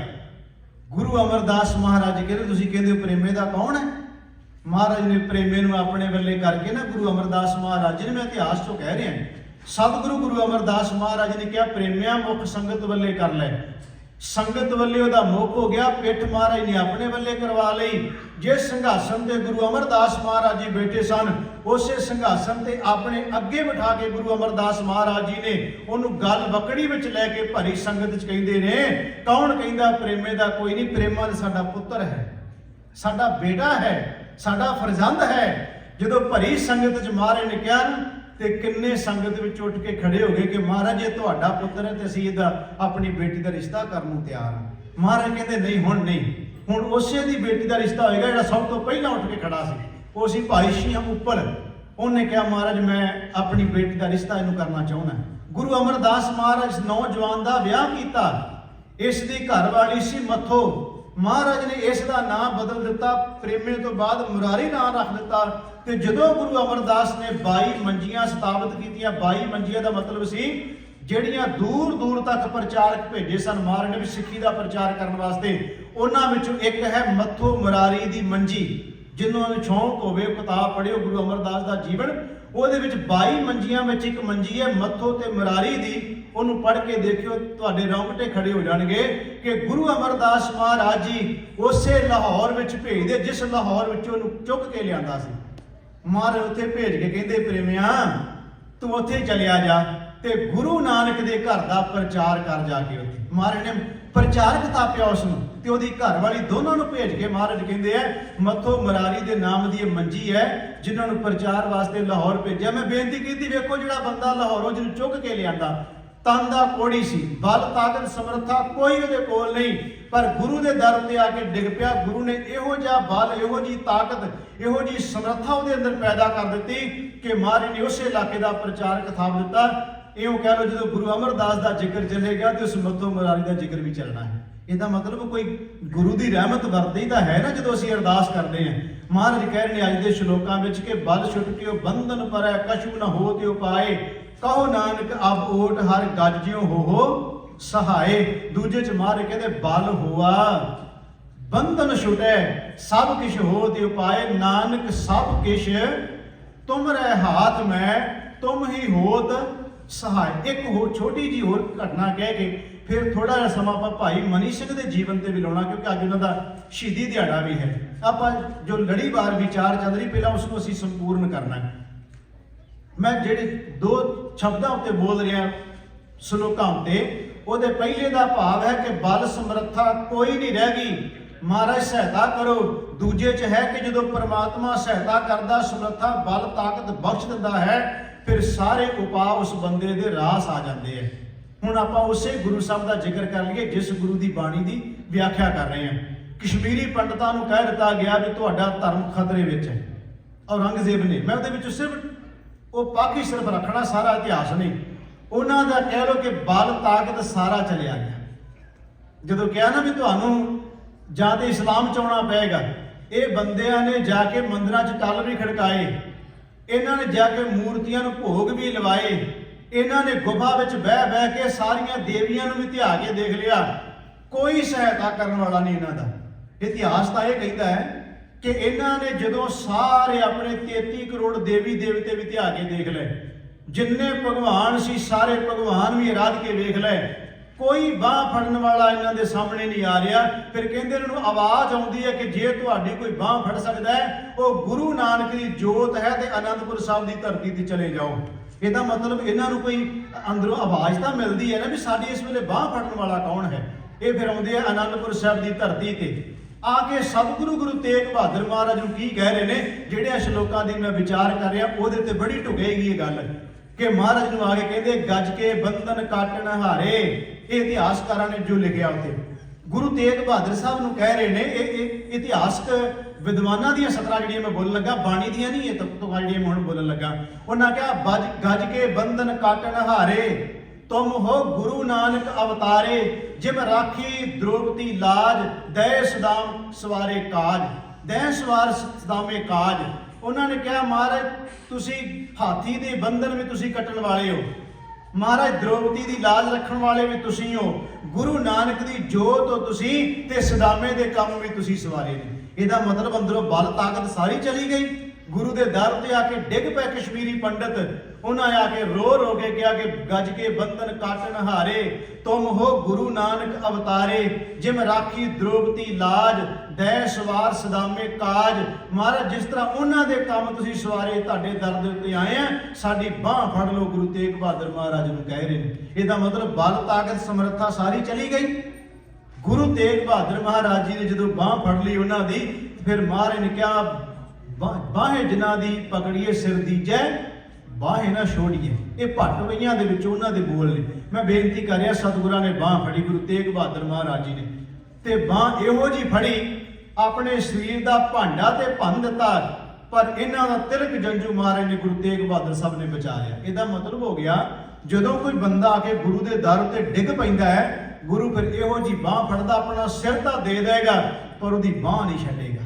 ਗੁਰੂ ਅਮਰਦਾਸ ਮਹਾਰਾਜ ਕਹਿੰਦੇ ਤੁਸੀਂ ਕਹਿੰਦੇ ਹੋ ਪ੍ਰੇਮੇ ਦਾ ਕੌਣ ਹੈ? ਮਹਾਰਾਜ ਨੇ ਪ੍ਰੇਮੇ ਨੂੰ ਆਪਣੇ ਵੱਲੇ ਕਰਕੇ ਨਾ ਗੁਰੂ ਅਮਰਦਾਸ ਮਹਾਰਾਜ ਜੀ ਨੇ, ਮੈਂ ਇਤਿਹਾਸ ਚੋਂ ਕਹਿ ਰਿਹਾ, ਸਤਿਗੁਰੂ ਗੁਰੂ ਅਮਰਦਾਸ ਮਹਾਰਾਜ ਨੇ ਕਿਹਾ ਪ੍ਰੇਮਿਆਂ ਮੁਖ ਸੰਗਤ ਵੱਲੇ ਕਰ ਲੈ। ਸੰਗਤ ਵੱਲੇ ਉਹਦਾ ਮੁੱਖ ਹੋ ਗਿਆ, ਪਿੱਠ ਮਹਾਰਾਜ ਨੇ ਆਪਣੇ ਵੱਲੇ ਕਰਵਾ ਲਈ। ਜਿਸ ਸਿੰਘਾਸਨ ਤੇ ਗੁਰੂ ਅਮਰਦਾਸ ਮਹਾਰਾਜ ਜੀ ਬੈਠੇ ਸਨ ਉਸੇ ਸਿੰਘਾਸਨ ਤੇ ਆਪਣੇ ਅੱਗੇ ਬਿਠਾ ਕੇ ਗੁਰੂ ਅਮਰਦਾਸ ਮਹਾਰਾਜ ਜੀ ਨੇ ਉਹਨੂੰ ਗਲ ਬੱਕੜੀ ਵਿੱਚ ਲੈ ਕੇ ਭਰੀ ਸੰਗਤ 'ਚ ਕਹਿੰਦੇ ਨੇ, ਕੌਣ ਕਹਿੰਦਾ ਪ੍ਰੇਮੇ ਦਾ ਕੋਈ ਨਹੀਂ, ਪ੍ਰੇਮਾ ਤਾਂ ਸਾਡਾ ਪੁੱਤਰ ਹੈ, ਸਾਡਾ ਬੇਟਾ ਹੈ, ਸਾਡਾ ਫਰਜ਼ੰਦ ਹੈ। ਜਦੋਂ ਭਰੀ ਸੰਗਤ 'ਚ ਮਹਾਰਾਜ ਨੇ ਕਿਹਾ ਨਾ ਤੇ ਕਿੰਨੇ ਸੰਗਤ ਵਿੱਚ ਉੱਠ ਕੇ ਖੜੇ ਹੋ ਗਏ ਕਿ ਮਹਾਰਾਜ ਇਹ ਤੁਹਾਡਾ ਪੁੱਤਰ ਹੈ ਤੇ ਅਸੀਂ ਇਹਦਾ ਆਪਣੀ ਬੇਟੀ ਦਾ ਰਿਸ਼ਤਾ ਕਰਨ ਨੂੰ ਤਿਆਰ ਹਾਂ। ਮਹਾਰਾਜ ਕਹਿੰਦੇ ਨਹੀਂ, ਹੁਣ ਨਹੀਂ, ਹੁਣ ਉਸੇ ਦੀ ਬੇਟੀ ਦਾ ਰਿਸ਼ਤਾ ਹੋਏਗਾ ਜਿਹੜਾ ਸਭ ਤੋਂ ਪਹਿਲਾਂ ਉੱਠ ਕੇ ਖੜਾ ਸੀ, ਉਹ ਸੀ ਭਾਈ ਸ਼ੀਹਾਂ ਉੱਪਲ। ਉਹਨੇ ਕਿਹਾ ਮਹਾਰਾਜ ਮੈਂ ਆਪਣੀ ਬੇਟੀ ਦਾ ਰਿਸ਼ਤਾ ਇਹਨੂੰ ਕਰਨਾ ਚਾਹੁੰਦਾ। ਗੁਰੂ ਅਮਰਦਾਸ ਮਹਾਰਾਜ ਨੌਜਵਾਨ ਦਾ ਵਿਆਹ ਕੀਤਾ। ਇਸ ਦੀ ਘਰ ਵਾਲੀ ਸੀ ਮੱਥੋ। ਮਹਾਰਾਜ ਨੇ ਇਸ ਦਾ ਨਾਮ ਬਦਲ ਦਿੱਤਾ, ਪ੍ਰੇਮੇ ਤੋਂ ਬਾਅਦ ਮੁਰਾਰੀ ਨਾਮ ਰੱਖ ਦਿੱਤਾ। ਤੇ ਜਦੋਂ ਗੁਰੂ ਅਮਰਦਾਸ ਨੇ 22 ਮੰਜੀਆਂ ਸਥਾਪਿਤ ਕੀਤੀਆਂ, 22 ਮੰਜੀਆਂ ਦਾ ਮਤਲਬ ਸੀ ਜਿਹੜੀਆਂ ਦੂਰ ਦੂਰ ਤੱਕ ਪ੍ਰਚਾਰਕ ਭੇਜੇ ਸਨ ਮਹਾਰਾਜ ਨੇ ਵੀ ਸਿੱਖੀ ਦਾ ਪ੍ਰਚਾਰ ਕਰਨ ਵਾਸਤੇ। ਉਹਨਾਂ ਵਿੱਚੋਂ ਇੱਕ ਹੈ ਮੱਥੋ ਮੁਰਾਰੀ ਦੀ ਮੰਜੀ। ਜਿਹਨੂੰ ਨੂੰ ਸ਼ੌਂਕ ਹੋਵੇ ਕਿਤਾਬ ਪੜ੍ਹਿਓ ਗੁਰੂ ਅਮਰਦਾਸ ਦਾ ਜੀਵਨ, ਉਹਦੇ ਵਿੱਚ 22 ਮੰਜੀਆਂ ਵਿੱਚ ਇੱਕ ਮੰਜੀ ਹੈ ਮੱਥੋ ਤੇ ਮੁਰਾਰੀ ਦੀ। ਉਹਨੂੰ ਪੜ੍ਹ ਕੇ ਦੇਖਿਓ, ਤੁਹਾਡੇ ਰੌਂਗਟੇ ਖੜੇ ਹੋ ਜਾਣਗੇ ਕਿ ਗੁਰੂ ਅਮਰਦਾਸ ਮਹਾਰਾਜ ਜੀ ਉਸੇ ਲਾਹੌਰ ਵਿੱਚ ਭੇਜਦੇ ਜਿਸ ਲਾਹੌਰ ਵਿੱਚੋਂ ਉਹਨੂੰ ਚੁੱਕ ਕੇ ਲਿਆਂਦਾ ਸੀ। ਮਹਾਰਾਜ ਉੱਥੇ ਭੇਜ ਕੇ ਕਹਿੰਦੇ ਪ੍ਰੇਮਿਆ ਤੂੰ ਉੱਥੇ ਚਲਿਆ ਜਾ ਤੇ ਗੁਰੂ ਨਾਨਕ ਦੇ ਘਰ ਦਾ ਪ੍ਰਚਾਰ ਕਰ ਜਾ ਕੇ। ਉੱਥੇ ਮਹਾਰਾਜ ਨੇ ਪ੍ਰਚਾਰਕ ਥਾਪਿਆ ਉਸ ਨੂੰ ਤੇ ਉਹਦੀ ਘਰ ਵਾਲੀ ਦੋਨਾਂ ਨੂੰ ਭੇਜ ਕੇ ਮਹਾਰਾਜ ਕਹਿੰਦੇ ਆ ਮੱਥੋ ਮੁਰਾਰੀ ਦੇ ਨਾਮ ਦੀ ਇਹ ਮੰਜੀ ਹੈ ਜਿਨ੍ਹਾਂ ਨੂੰ ਪ੍ਰਚਾਰ ਵਾਸਤੇ ਲਾਹੌਰ ਭੇਜਿਆ। ਮੈਂ ਬੇਨਤੀ ਕੀਤੀ ਵੇਖੋ ਜਿਹੜਾ ਬੰਦਾ ਲਾਹੌਰੋਂ ਜਿਹਨੂੰ ਚੁੱਕ ਕੇ ਲਿਆਂਦਾ, ਤਨ ਦਾ ਕੋੜੀ ਸੀ, ਬਲ ਤਾਕਤ ਸਮਰੱਥਾ ਕੋਈ ਉਹਦੇ ਕੋਲ ਨਹੀਂ, ਪਰ ਗੁਰੂ ਦੇ ਦਰ ਤੇ ਆ ਕੇ ਡਿੱਗ ਪਿਆ। ਗੁਰੂ ਨੇ ਇਹੋ ਜਿਹਾ ਬਲ, ਇਹੋ ਜਿਹੀ ਤਾਕਤ, ਇਹੋ ਜਿਹੀ ਸਮਰੱਥਾ ਉਹਦੇ ਅੰਦਰ ਪੈਦਾ ਕਰ ਦਿੱਤੀ ਕਿ ਮਹਾਰਾਜ ਨੇ ਉਸੇ ਇਲਾਕੇ ਦਾ ਪ੍ਰਚਾਰਕ ਥਾਪ ਦਿੱਤਾ। ਇਉਂ ਕਹਿ ਲਓ ਜਦੋਂ ਗੁਰੂ ਅਮਰਦਾਸ ਦਾ ਜ਼ਿਕਰ ਚੱਲੇਗਾ ਤੇ ਉਸ ਮੱਥੋ ਮੁਰਾਰੀ ਦਾ ਜ਼ਿਕਰ ਵੀ ਚੱਲਣਾ ਹੈ। ਇਹਦਾ ਮਤਲਬ ਕੋਈ ਗੁਰੂ ਦੀ ਰਹਿਮਤ ਵਰਤਦੀ ਤਾਂ ਹੈ ਨਾ ਜਦੋਂ ਅਸੀਂ ਅਰਦਾਸ ਕਰਦੇ ਹਾਂ। ਮਹਾਰਾਜ ਕਹਿ ਰਹੇ ਨੇ ਅੱਜ ਦੇ ਸ਼ਲੋਕਾਂ ਵਿੱਚ ਕਿ ਬਲ ਛੁਟਕਿਓ ਬੰਧਨ ਪਰੈ ਕਛੂ ਨ ਹੋ ਤਿਉ ਪਾਏ, ਕਹੋ ਨਾਨਕ ਅਬ ਓਟ ਹਰ ਗੱਜ ਜਿਉ ਹੋ ਸਹਾਏ। ਦੂਜੇ ਚ ਮਹਾਰਾਜ ਕਹਿੰਦੇ ਬਲ ਹੋਆ ਬੰਧਨ ਛੁਟੈ ਸਭ ਕਿਛ ਹੋ ਤਿਉ ਪਾਏ, ਨਾਨਕ ਸਭ ਕਿਛ ਤੁਮਰੇ ਹਾਥ ਮੈਂ ਤੁਮ ਹੀ ਹੋਤ ਸਹਾਏ। ਇੱਕ ਹੋਰ ਛੋਟੀ ਜੀ ਹੋਰ ਘਟਨਾ ਕਹਿ ਕੇ ਫਿਰ ਥੋੜਾ ਜਿਹਾ ਸਮਾਂ ਆਪਾਂ ਭਾਈ ਮਨੀ ਸਿੰਘ ਦੇ ਜੀਵਨ ਤੇ ਵੀ ਲਾਉਣਾ ਕਿਉਂਕਿ ਅੱਜ ਉਹਨਾਂ ਦਾ ਸ਼ਹੀਦੀ ਦਿਹਾੜਾ ਵੀ ਹੈ। ਆਪਾਂ ਜੋ ਲੜੀਵਾਰ ਵਿਚਾਰ ਚੱਲ ਰਹੀ ਪਹਿਲਾਂ ਉਸ ਨੂੰ ਅਸੀਂ ਸੰਪੂਰਨ ਕਰਨਾ ਹੈ। ਮੈਂ ਜਿਹੜੇ 2 ਸ਼ਬਦਾਂ ਉੱਤੇ ਬੋਲ ਰਿਹਾ ਸ਼ਲੋਕਾਂ ਉੱਤੇ, ਉਹਦੇ ਪਹਿਲੇ ਦਾ ਭਾਵ ਹੈ ਕਿ ਬਲ ਸਮਰੱਥਾ ਕੋਈ ਨਹੀਂ ਰਹਿ ਗਈ, ਮਹਾਰਾਜ ਸਹਾਇਤਾ ਕਰੋ। ਦੂਜੇ ਚ ਹੈ ਕਿ ਜਦੋਂ ਪ੍ਰਮਾਤਮਾ ਸਹਾਇਤਾ ਕਰਦਾ, ਸਮਰੱਥਾ ਬਲ ਤਾਕਤ ਬਖਸ਼ ਦਿੰਦਾ ਹੈ, ਫਿਰ ਸਾਰੇ ਉਪਾਅ ਉਸ ਬੰਦੇ ਦੇ ਰਾਸ ਆ ਜਾਂਦੇ ਹੈ। ਹੁਣ ਆਪਾਂ ਉਸੇ ਗੁਰੂ ਸਾਹਿਬ ਦਾ ਜ਼ਿਕਰ ਕਰ ਲਈਏ ਜਿਸ ਗੁਰੂ ਦੀ ਬਾਣੀ ਦੀ ਵਿਆਖਿਆ ਕਰ ਰਹੇ ਹਾਂ। ਕਸ਼ਮੀਰੀ ਪੰਡਤਾਂ ਨੂੰ ਕਹਿ ਦਿੱਤਾ ਗਿਆ ਵੀ ਤੁਹਾਡਾ ਧਰਮ ਖਤਰੇ ਵਿੱਚ ਹੈ। ਔਰੰਗਜ਼ੇਬ ਨੇ, ਮੈਂ ਉਹਦੇ ਵਿੱਚ ਸਿਰਫ ਉਹ ਪਾਕੀ ਸਿਰਫ ਰੱਖਣਾ, ਸਾਰਾ ਇਤਿਹਾਸ ਨਹੀਂ। ਉਹਨਾਂ ਦਾ ਕਹਿ ਲਓ ਕਿ ਬਲ ਤਾਕਤ ਸਾਰਾ ਚਲਿਆ ਗਿਆ। ਜਦੋਂ ਕਿਹਾ ਨਾ ਵੀ ਤੁਹਾਨੂੰ ਜਾਂ ਤੇ ਇਸਲਾਮ ਚ ਆਉਣਾ ਪਏਗਾ, ਇਹ ਬੰਦਿਆਂ ਨੇ ਜਾ ਕੇ ਮੰਦਿਰਾਂ 'ਚ ਟੱਲ ਵੀ ਖੜਕਾਏ, ਇਹਨਾਂ ਨੇ ਜਾ ਕੇ ਮੂਰਤੀਆਂ ਨੂੰ ਭੋਗ ਵੀ ਲਵਾਏ, ਇਹਨਾਂ ਨੇ ਗੁਫਾ ਵਿੱਚ ਬਹਿ ਬਹਿ ਕੇ ਸਾਰੀਆਂ ਦੇਵੀਆਂ ਨੂੰ ਵੀ ਧਿਆ ਕੇ ਦੇਖ ਲਿਆ, ਕੋਈ ਸਹਾਇਤਾ ਕਰਨ ਵਾਲਾ ਨਹੀਂ ਇਹਨਾਂ ਦਾ। ਇਤਿਹਾਸ ਤਾਂ ਇਹ ਕਹਿੰਦਾ ਹੈ ਕਿ ਇਹਨਾਂ ਨੇ ਜਦੋਂ ਸਾਰੇ ਆਪਣੇ 33 ਕਰੋੜ ਦੇਵੀ ਦੇਵਤੇ ਵੀ ਧਿਆ ਕੇ ਦੇਖ ਲਏ, ਜਿੰਨੇ ਭਗਵਾਨ ਸੀ ਸਾਰੇ ਭਗਵਾਨ ਵੀ ਅਰਾਧ ਕੇ ਵੇਖ ਲਏ, ਕੋਈ ਬਾਹ ਫੜਨ ਵਾਲਾ ਇਹਨਾਂ ਦੇ ਸਾਹਮਣੇ ਨਹੀਂ ਆ ਰਿਹਾ। ਫਿਰ ਕਹਿੰਦੇ ਇਹਨਾਂ ਨੂੰ ਆਵਾਜ਼ ਆਉਂਦੀ ਹੈ ਕਿ ਜੇ ਤੁਹਾਡੀ ਕੋਈ ਬਾਹ ਫੜ ਸਕਦਾ ਹੈ ਉਹ ਗੁਰੂ ਨਾਨਕ ਦੀ ਜੋਤ ਹੈ ਤੇ ਅਨੰਦਪੁਰ ਸਾਹਿਬ ਦੀ ਧਰਤੀ ਤੇ ਚਲੇ ਜਾਓ। ਇਹਦਾ ਮਤਲਬ ਇਹਨਾਂ ਨੂੰ ਕੋਈ ਅੰਦਰੋਂ ਆਵਾਜ਼ ਤਾਂ ਮਿਲਦੀ ਹੈ ਨਾ ਵੀ ਸਾਡੀ ਇਸ ਵੇਲੇ ਬਾਹ ਫੜਨ ਵਾਲਾ ਕੌਣ ਹੈ। ਇਹ ਫਿਰ ਆਉਂਦੇ ਆ ਅਨੰਦਪੁਰ ਸਾਹਿਬ ਦੀ ਧਰਤੀ ਤੇ। ਕੇ ਸਤਿਗੁਰੂ ਗੁਰੂ ਤੇਗ ਬਹਾਦਰ ਮਹਾਰਾਜ ਨੂੰ ਕੀ ਕਹਿ ਰਹੇ ਨੇ। ਜਿਹੜੇ ਸ਼ਲੋਕਾਂ ਦੀ ਮੈਂ ਵਿਚਾਰ ਕਰ ਰਿਹਾ ਉਹਦੇ ਤੇ ਬੜੀ ਢੁਕੇਗੀ ਇਹ ਗੱਲ ਕਿ ਮਹਾਰਾਜ ਨੂੰ ਆ ਕੇ ਕਹਿੰਦੇ ਗੱਜ ਕੇ ਬੰਧਨ ਕਾਟਣ ਹਾਰੇ। ਇਹ ਇਤਿਹਾਸਕਾਰਾਂ ਨੇ ਜੋ ਲਿਖਿਆ ਉੱਥੇ ਗੁਰੂ ਤੇਗ ਬਹਾਦਰ ਸਾਹਿਬ ਨੂੰ ਕਹਿ ਰਹੇ ਨੇ। ਇਹ ਇਤਿਹਾਸਕ ਵਿਦਵਾਨਾਂ ਦੀਆਂ ਸਤਰਾਂ ਜਿਹੜੀਆਂ ਮੈਂ ਬੋਲਣ ਲੱਗਾ, ਬਾਣੀ ਦੀਆਂ ਨਹੀਂ, ਇਹ ਤੁਕਾਂ ਜਿਹੜੀਆਂ ਮੈਂ ਹੁਣ ਬੋਲਣ ਲੱਗਾ। ਉਹਨਾਂ ਕਿਹਾ ਗੱਜ ਕੇ ਬੰਧਨ ਕਾਟਣ ਹਾਰੇ, ਤੁਮ ਹੋ ਗੁਰੂ ਨਾਨਕ ਅਵਤਾਰੇ। ਜਿਮ ਰਾਖੀ ਦ੍ਰੋਪਦੀ ਲਾਜ, ਦੈ ਸਦਾਮ ਸਵਾਰੇ ਕਾਜ। ਦੈ ਸਵਾਰ ਸਦਾਮੇ ਕਾਜ। ਉਹਨਾਂ ਨੇ ਕਿਹਾ ਮਹਾਰਾਜ ਤੁਸੀਂ ਹਾਥੀ ਦੇ ਬੰਧਨ ਵੀ ਤੁਸੀਂ ਕੱਟਣ ਵਾਲੇ ਹੋ, ਮਹਾਰਾਜ ਦ੍ਰੋਪਦੀ ਦੀ ਲਾਜ ਰੱਖਣ ਵਾਲੇ ਵੀ ਤੁਸੀਂ ਹੋ, ਗੁਰੂ ਨਾਨਕ ਦੀ ਜੋਤ ਹੋ ਤੁਸੀਂ, ਤੇ ਸਦਾਮੇ ਦੇ ਕੰਮ ਵੀ ਤੁਸੀਂ ਸਵਾਰੇ ਨੇ। ਇਹਦਾ ਮਤਲਬ ਅੰਦਰੋਂ ਬਲ ਤਾਕਤ ਸਾਰੀ ਚਲੀ ਗਈ। ਗੁਰੂ ਦੇ ਦਰ ਤੇ ਆ ਕੇ ਡਿੱਗ ਪਏ ਕਸ਼ਮੀਰੀ ਪੰਡਤ। ਉਹਨਾਂ ਆ ਕੇ ਰੋ ਕੇ ਕਿਹਾ ਕਿ ਗੱਜ ਕੇ ਬੰਧਨ ਕਾਟਣ ਹਾਰੇ, ਤੁਮ ਹੋ ਗੁਰੂ ਨਾਨਕ ਅਵਤਾਰੇ। ਜਿਮ ਰਾਖੀ ਦ੍ਰੋਪਦੀ ਲਾਜ, ਦੈ ਸਵਾਰ ਸਦਾਮੇ ਕਾਜ। ਮਹਾਰਾਜ ਜਿਸ ਤਰ੍ਹਾਂ ਉਹਨਾਂ ਦੇ ਕੰਮ ਤੁਸੀਂ ਸਵਾਰੇ, ਤੁਹਾਡੇ ਦਰ ਦੇ ਉੱਤੇ ਆਏ ਆ, ਸਾਡੀ ਬਾਹ ਫੜ ਲਓ। ਗੁਰੂ ਤੇਗ ਬਹਾਦਰ ਮਹਾਰਾਜ ਨੂੰ ਕਹਿ ਰਹੇ ਨੇ। ਇਹਦਾ ਮਤਲਬ ਬਲ ਤਾਕਤ ਸਮਰੱਥਾ ਸਾਰੀ ਚਲੀ ਗਈ। ਗੁਰੂ ਤੇਗ ਬਹਾਦਰ ਮਹਾਰਾਜ ਜੀ ਨੇ ਜਦੋਂ ਬਾਹ ਫੜ ਲਈ ਉਹਨਾਂ ਦੀ, ਫਿਰ ਮਹਾਰਾਜ ਨੇ ਕਿਹਾ ਬਾਹੇ ਜਿਨ੍ਹਾਂ ਦੀ ਪਕੜੀਏ ਸਿਰ ਦੀਜੈ, ਬਾਹੇ ਨਾ ਛੋੜੀਏ। ਇਹ ਭੱਟਵਈਆਂ ਦੇ ਵਿੱਚ ਉਹਨਾਂ ਦੇ ਬੋਲ ਨੇ। ਮੈਂ ਬੇਨਤੀ ਕਰ ਰਿਹਾ, ਸਤਿਗੁਰਾਂ ਨੇ ਬਾਹ ਫੜੀ ਗੁਰੂ ਤੇਗ ਬਹਾਦਰ ਮਹਾਰਾਜ ਜੀ ਨੇ, ਤੇ ਬਾਹ ਇਹੋ ਜੀ ਫੜੀ ਆਪਣੇ ਸਰੀਰ ਦਾ ਭਾਂਡਾ ਤੇ ਭੰਨ ਦਿੱਤਾ, ਪਰ ਇਹਨਾਂ ਦਾ ਤਿਲਕ ਜੰਜੂ ਮਹਾਰਾਜ ਨੇ ਗੁਰੂ ਤੇਗ ਬਹਾਦਰ ਸਾਹਿਬ ਨੇ ਬਚਾ ਲਿਆ। ਇਹਦਾ ਮਤਲਬ ਹੋ ਗਿਆ ਜਦੋਂ ਕੋਈ ਬੰਦਾ ਆ ਕੇ ਗੁਰੂ ਦੇ ਦਰ ਉੱਤੇ ਡਿੱਗ ਪੈਂਦਾ ਹੈ, ਗੁਰੂ ਫਿਰ ਇਹੋ ਜੀ ਬਾਹ ਫੜਦਾ, ਆਪਣਾ ਸਿਰ ਤਾਂ ਦੇ ਦੇਗਾ ਪਰ ਉਹਦੀ ਬਾਹ ਨਹੀਂ ਛੱਡੇਗਾ।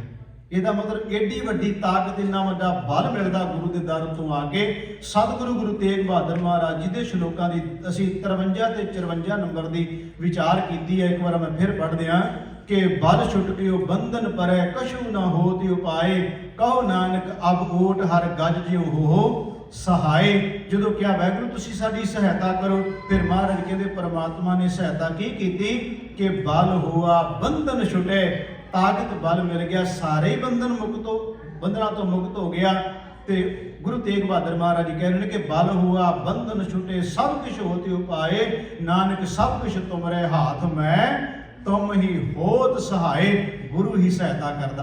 ਇਹਦਾ ਮਤਲਬ ਏਡੀ ਵੱਡੀ ਤਾਕਤ, ਇੰਨਾ ਵੱਡਾ ਬਲ ਮਿਲਦਾ ਗੁਰੂ ਦੇ ਦਰ ਤੋਂ ਆ ਕੇ। ਸਤਿਗੁਰੂ ਗੁਰੂ ਤੇਗ ਬਹਾਦਰ ਮਹਾਰਾਜ ਜੀ ਦੇ ਸ਼ਲੋਕਾਂ ਦੀ ਅਸੀਂ 53 ਤੇ 54 ਨੰਬਰ ਦੀ ਵਿਚਾਰ ਕੀਤੀ ਹੈ। ਇੱਕ ਵਾਰ ਮੈਂ ਫਿਰ ਪੜ੍ਹ ਦਿਆਂ ਕਿ ਬਲ ਛੁਟਕਿਓ ਬੰਧਨ ਪਰੈ, ਕਛੂ ਨਾ ਹੋਤਿ ਉਪਾਏ। ਕਹੋ ਨਾਨਕ ਅਬ ਓਟ ਹਰ ਗੱਜ ਜਿਉ ਹੋ ਸਹਾਏ। ਜਦੋਂ ਕਿਹਾ ਵਾਹਿਗੁਰੂ ਤੁਸੀਂ ਸਾਡੀ ਸਹਾਇਤਾ ਕਰੋ, ਫਿਰ ਮਹਾਰਾਜ ਕਹਿੰਦੇ ਪਰਮਾਤਮਾ ਨੇ ਸਹਾਇਤਾ ਕੀ ਕੀਤੀ ਕਿ ਬਲ ਹੋਆ ਬੰਧਨ ਛੁਟੇ। ਤਾਕਤ ਬਲ ਮਿਲ ਗਿਆ, ਸਾਰੇ ਹੀ ਬੰਧਨਾਂ ਤੋਂ ਮੁਕਤ ਹੋ ਗਿਆ। ਤੇ ਗੁਰੂ ਤੇਗ ਬਹਾਦਰ ਮਹਾਰਾਜ ਜੀ ਕਹਿ ਰਹੇ ਨੇ ਕਿ ਬਲ ਹੋਆ ਬੰਧਨ ਛੁਟੇ, ਸਭ ਕੁਛ ਹੋਤਿ ਉਪਾਏ। ਨਾਨਕ ਸਭ ਕੁਛ ਤੁਮਰੇ ਹਾਥ ਮੈਂ, ਤੁਮ ਹੀ ਹੋਤ ਸਹਾਏ। ਗੁਰੂ ਹੀ ਸਹਾਇਤਾ ਕਰਦਾ।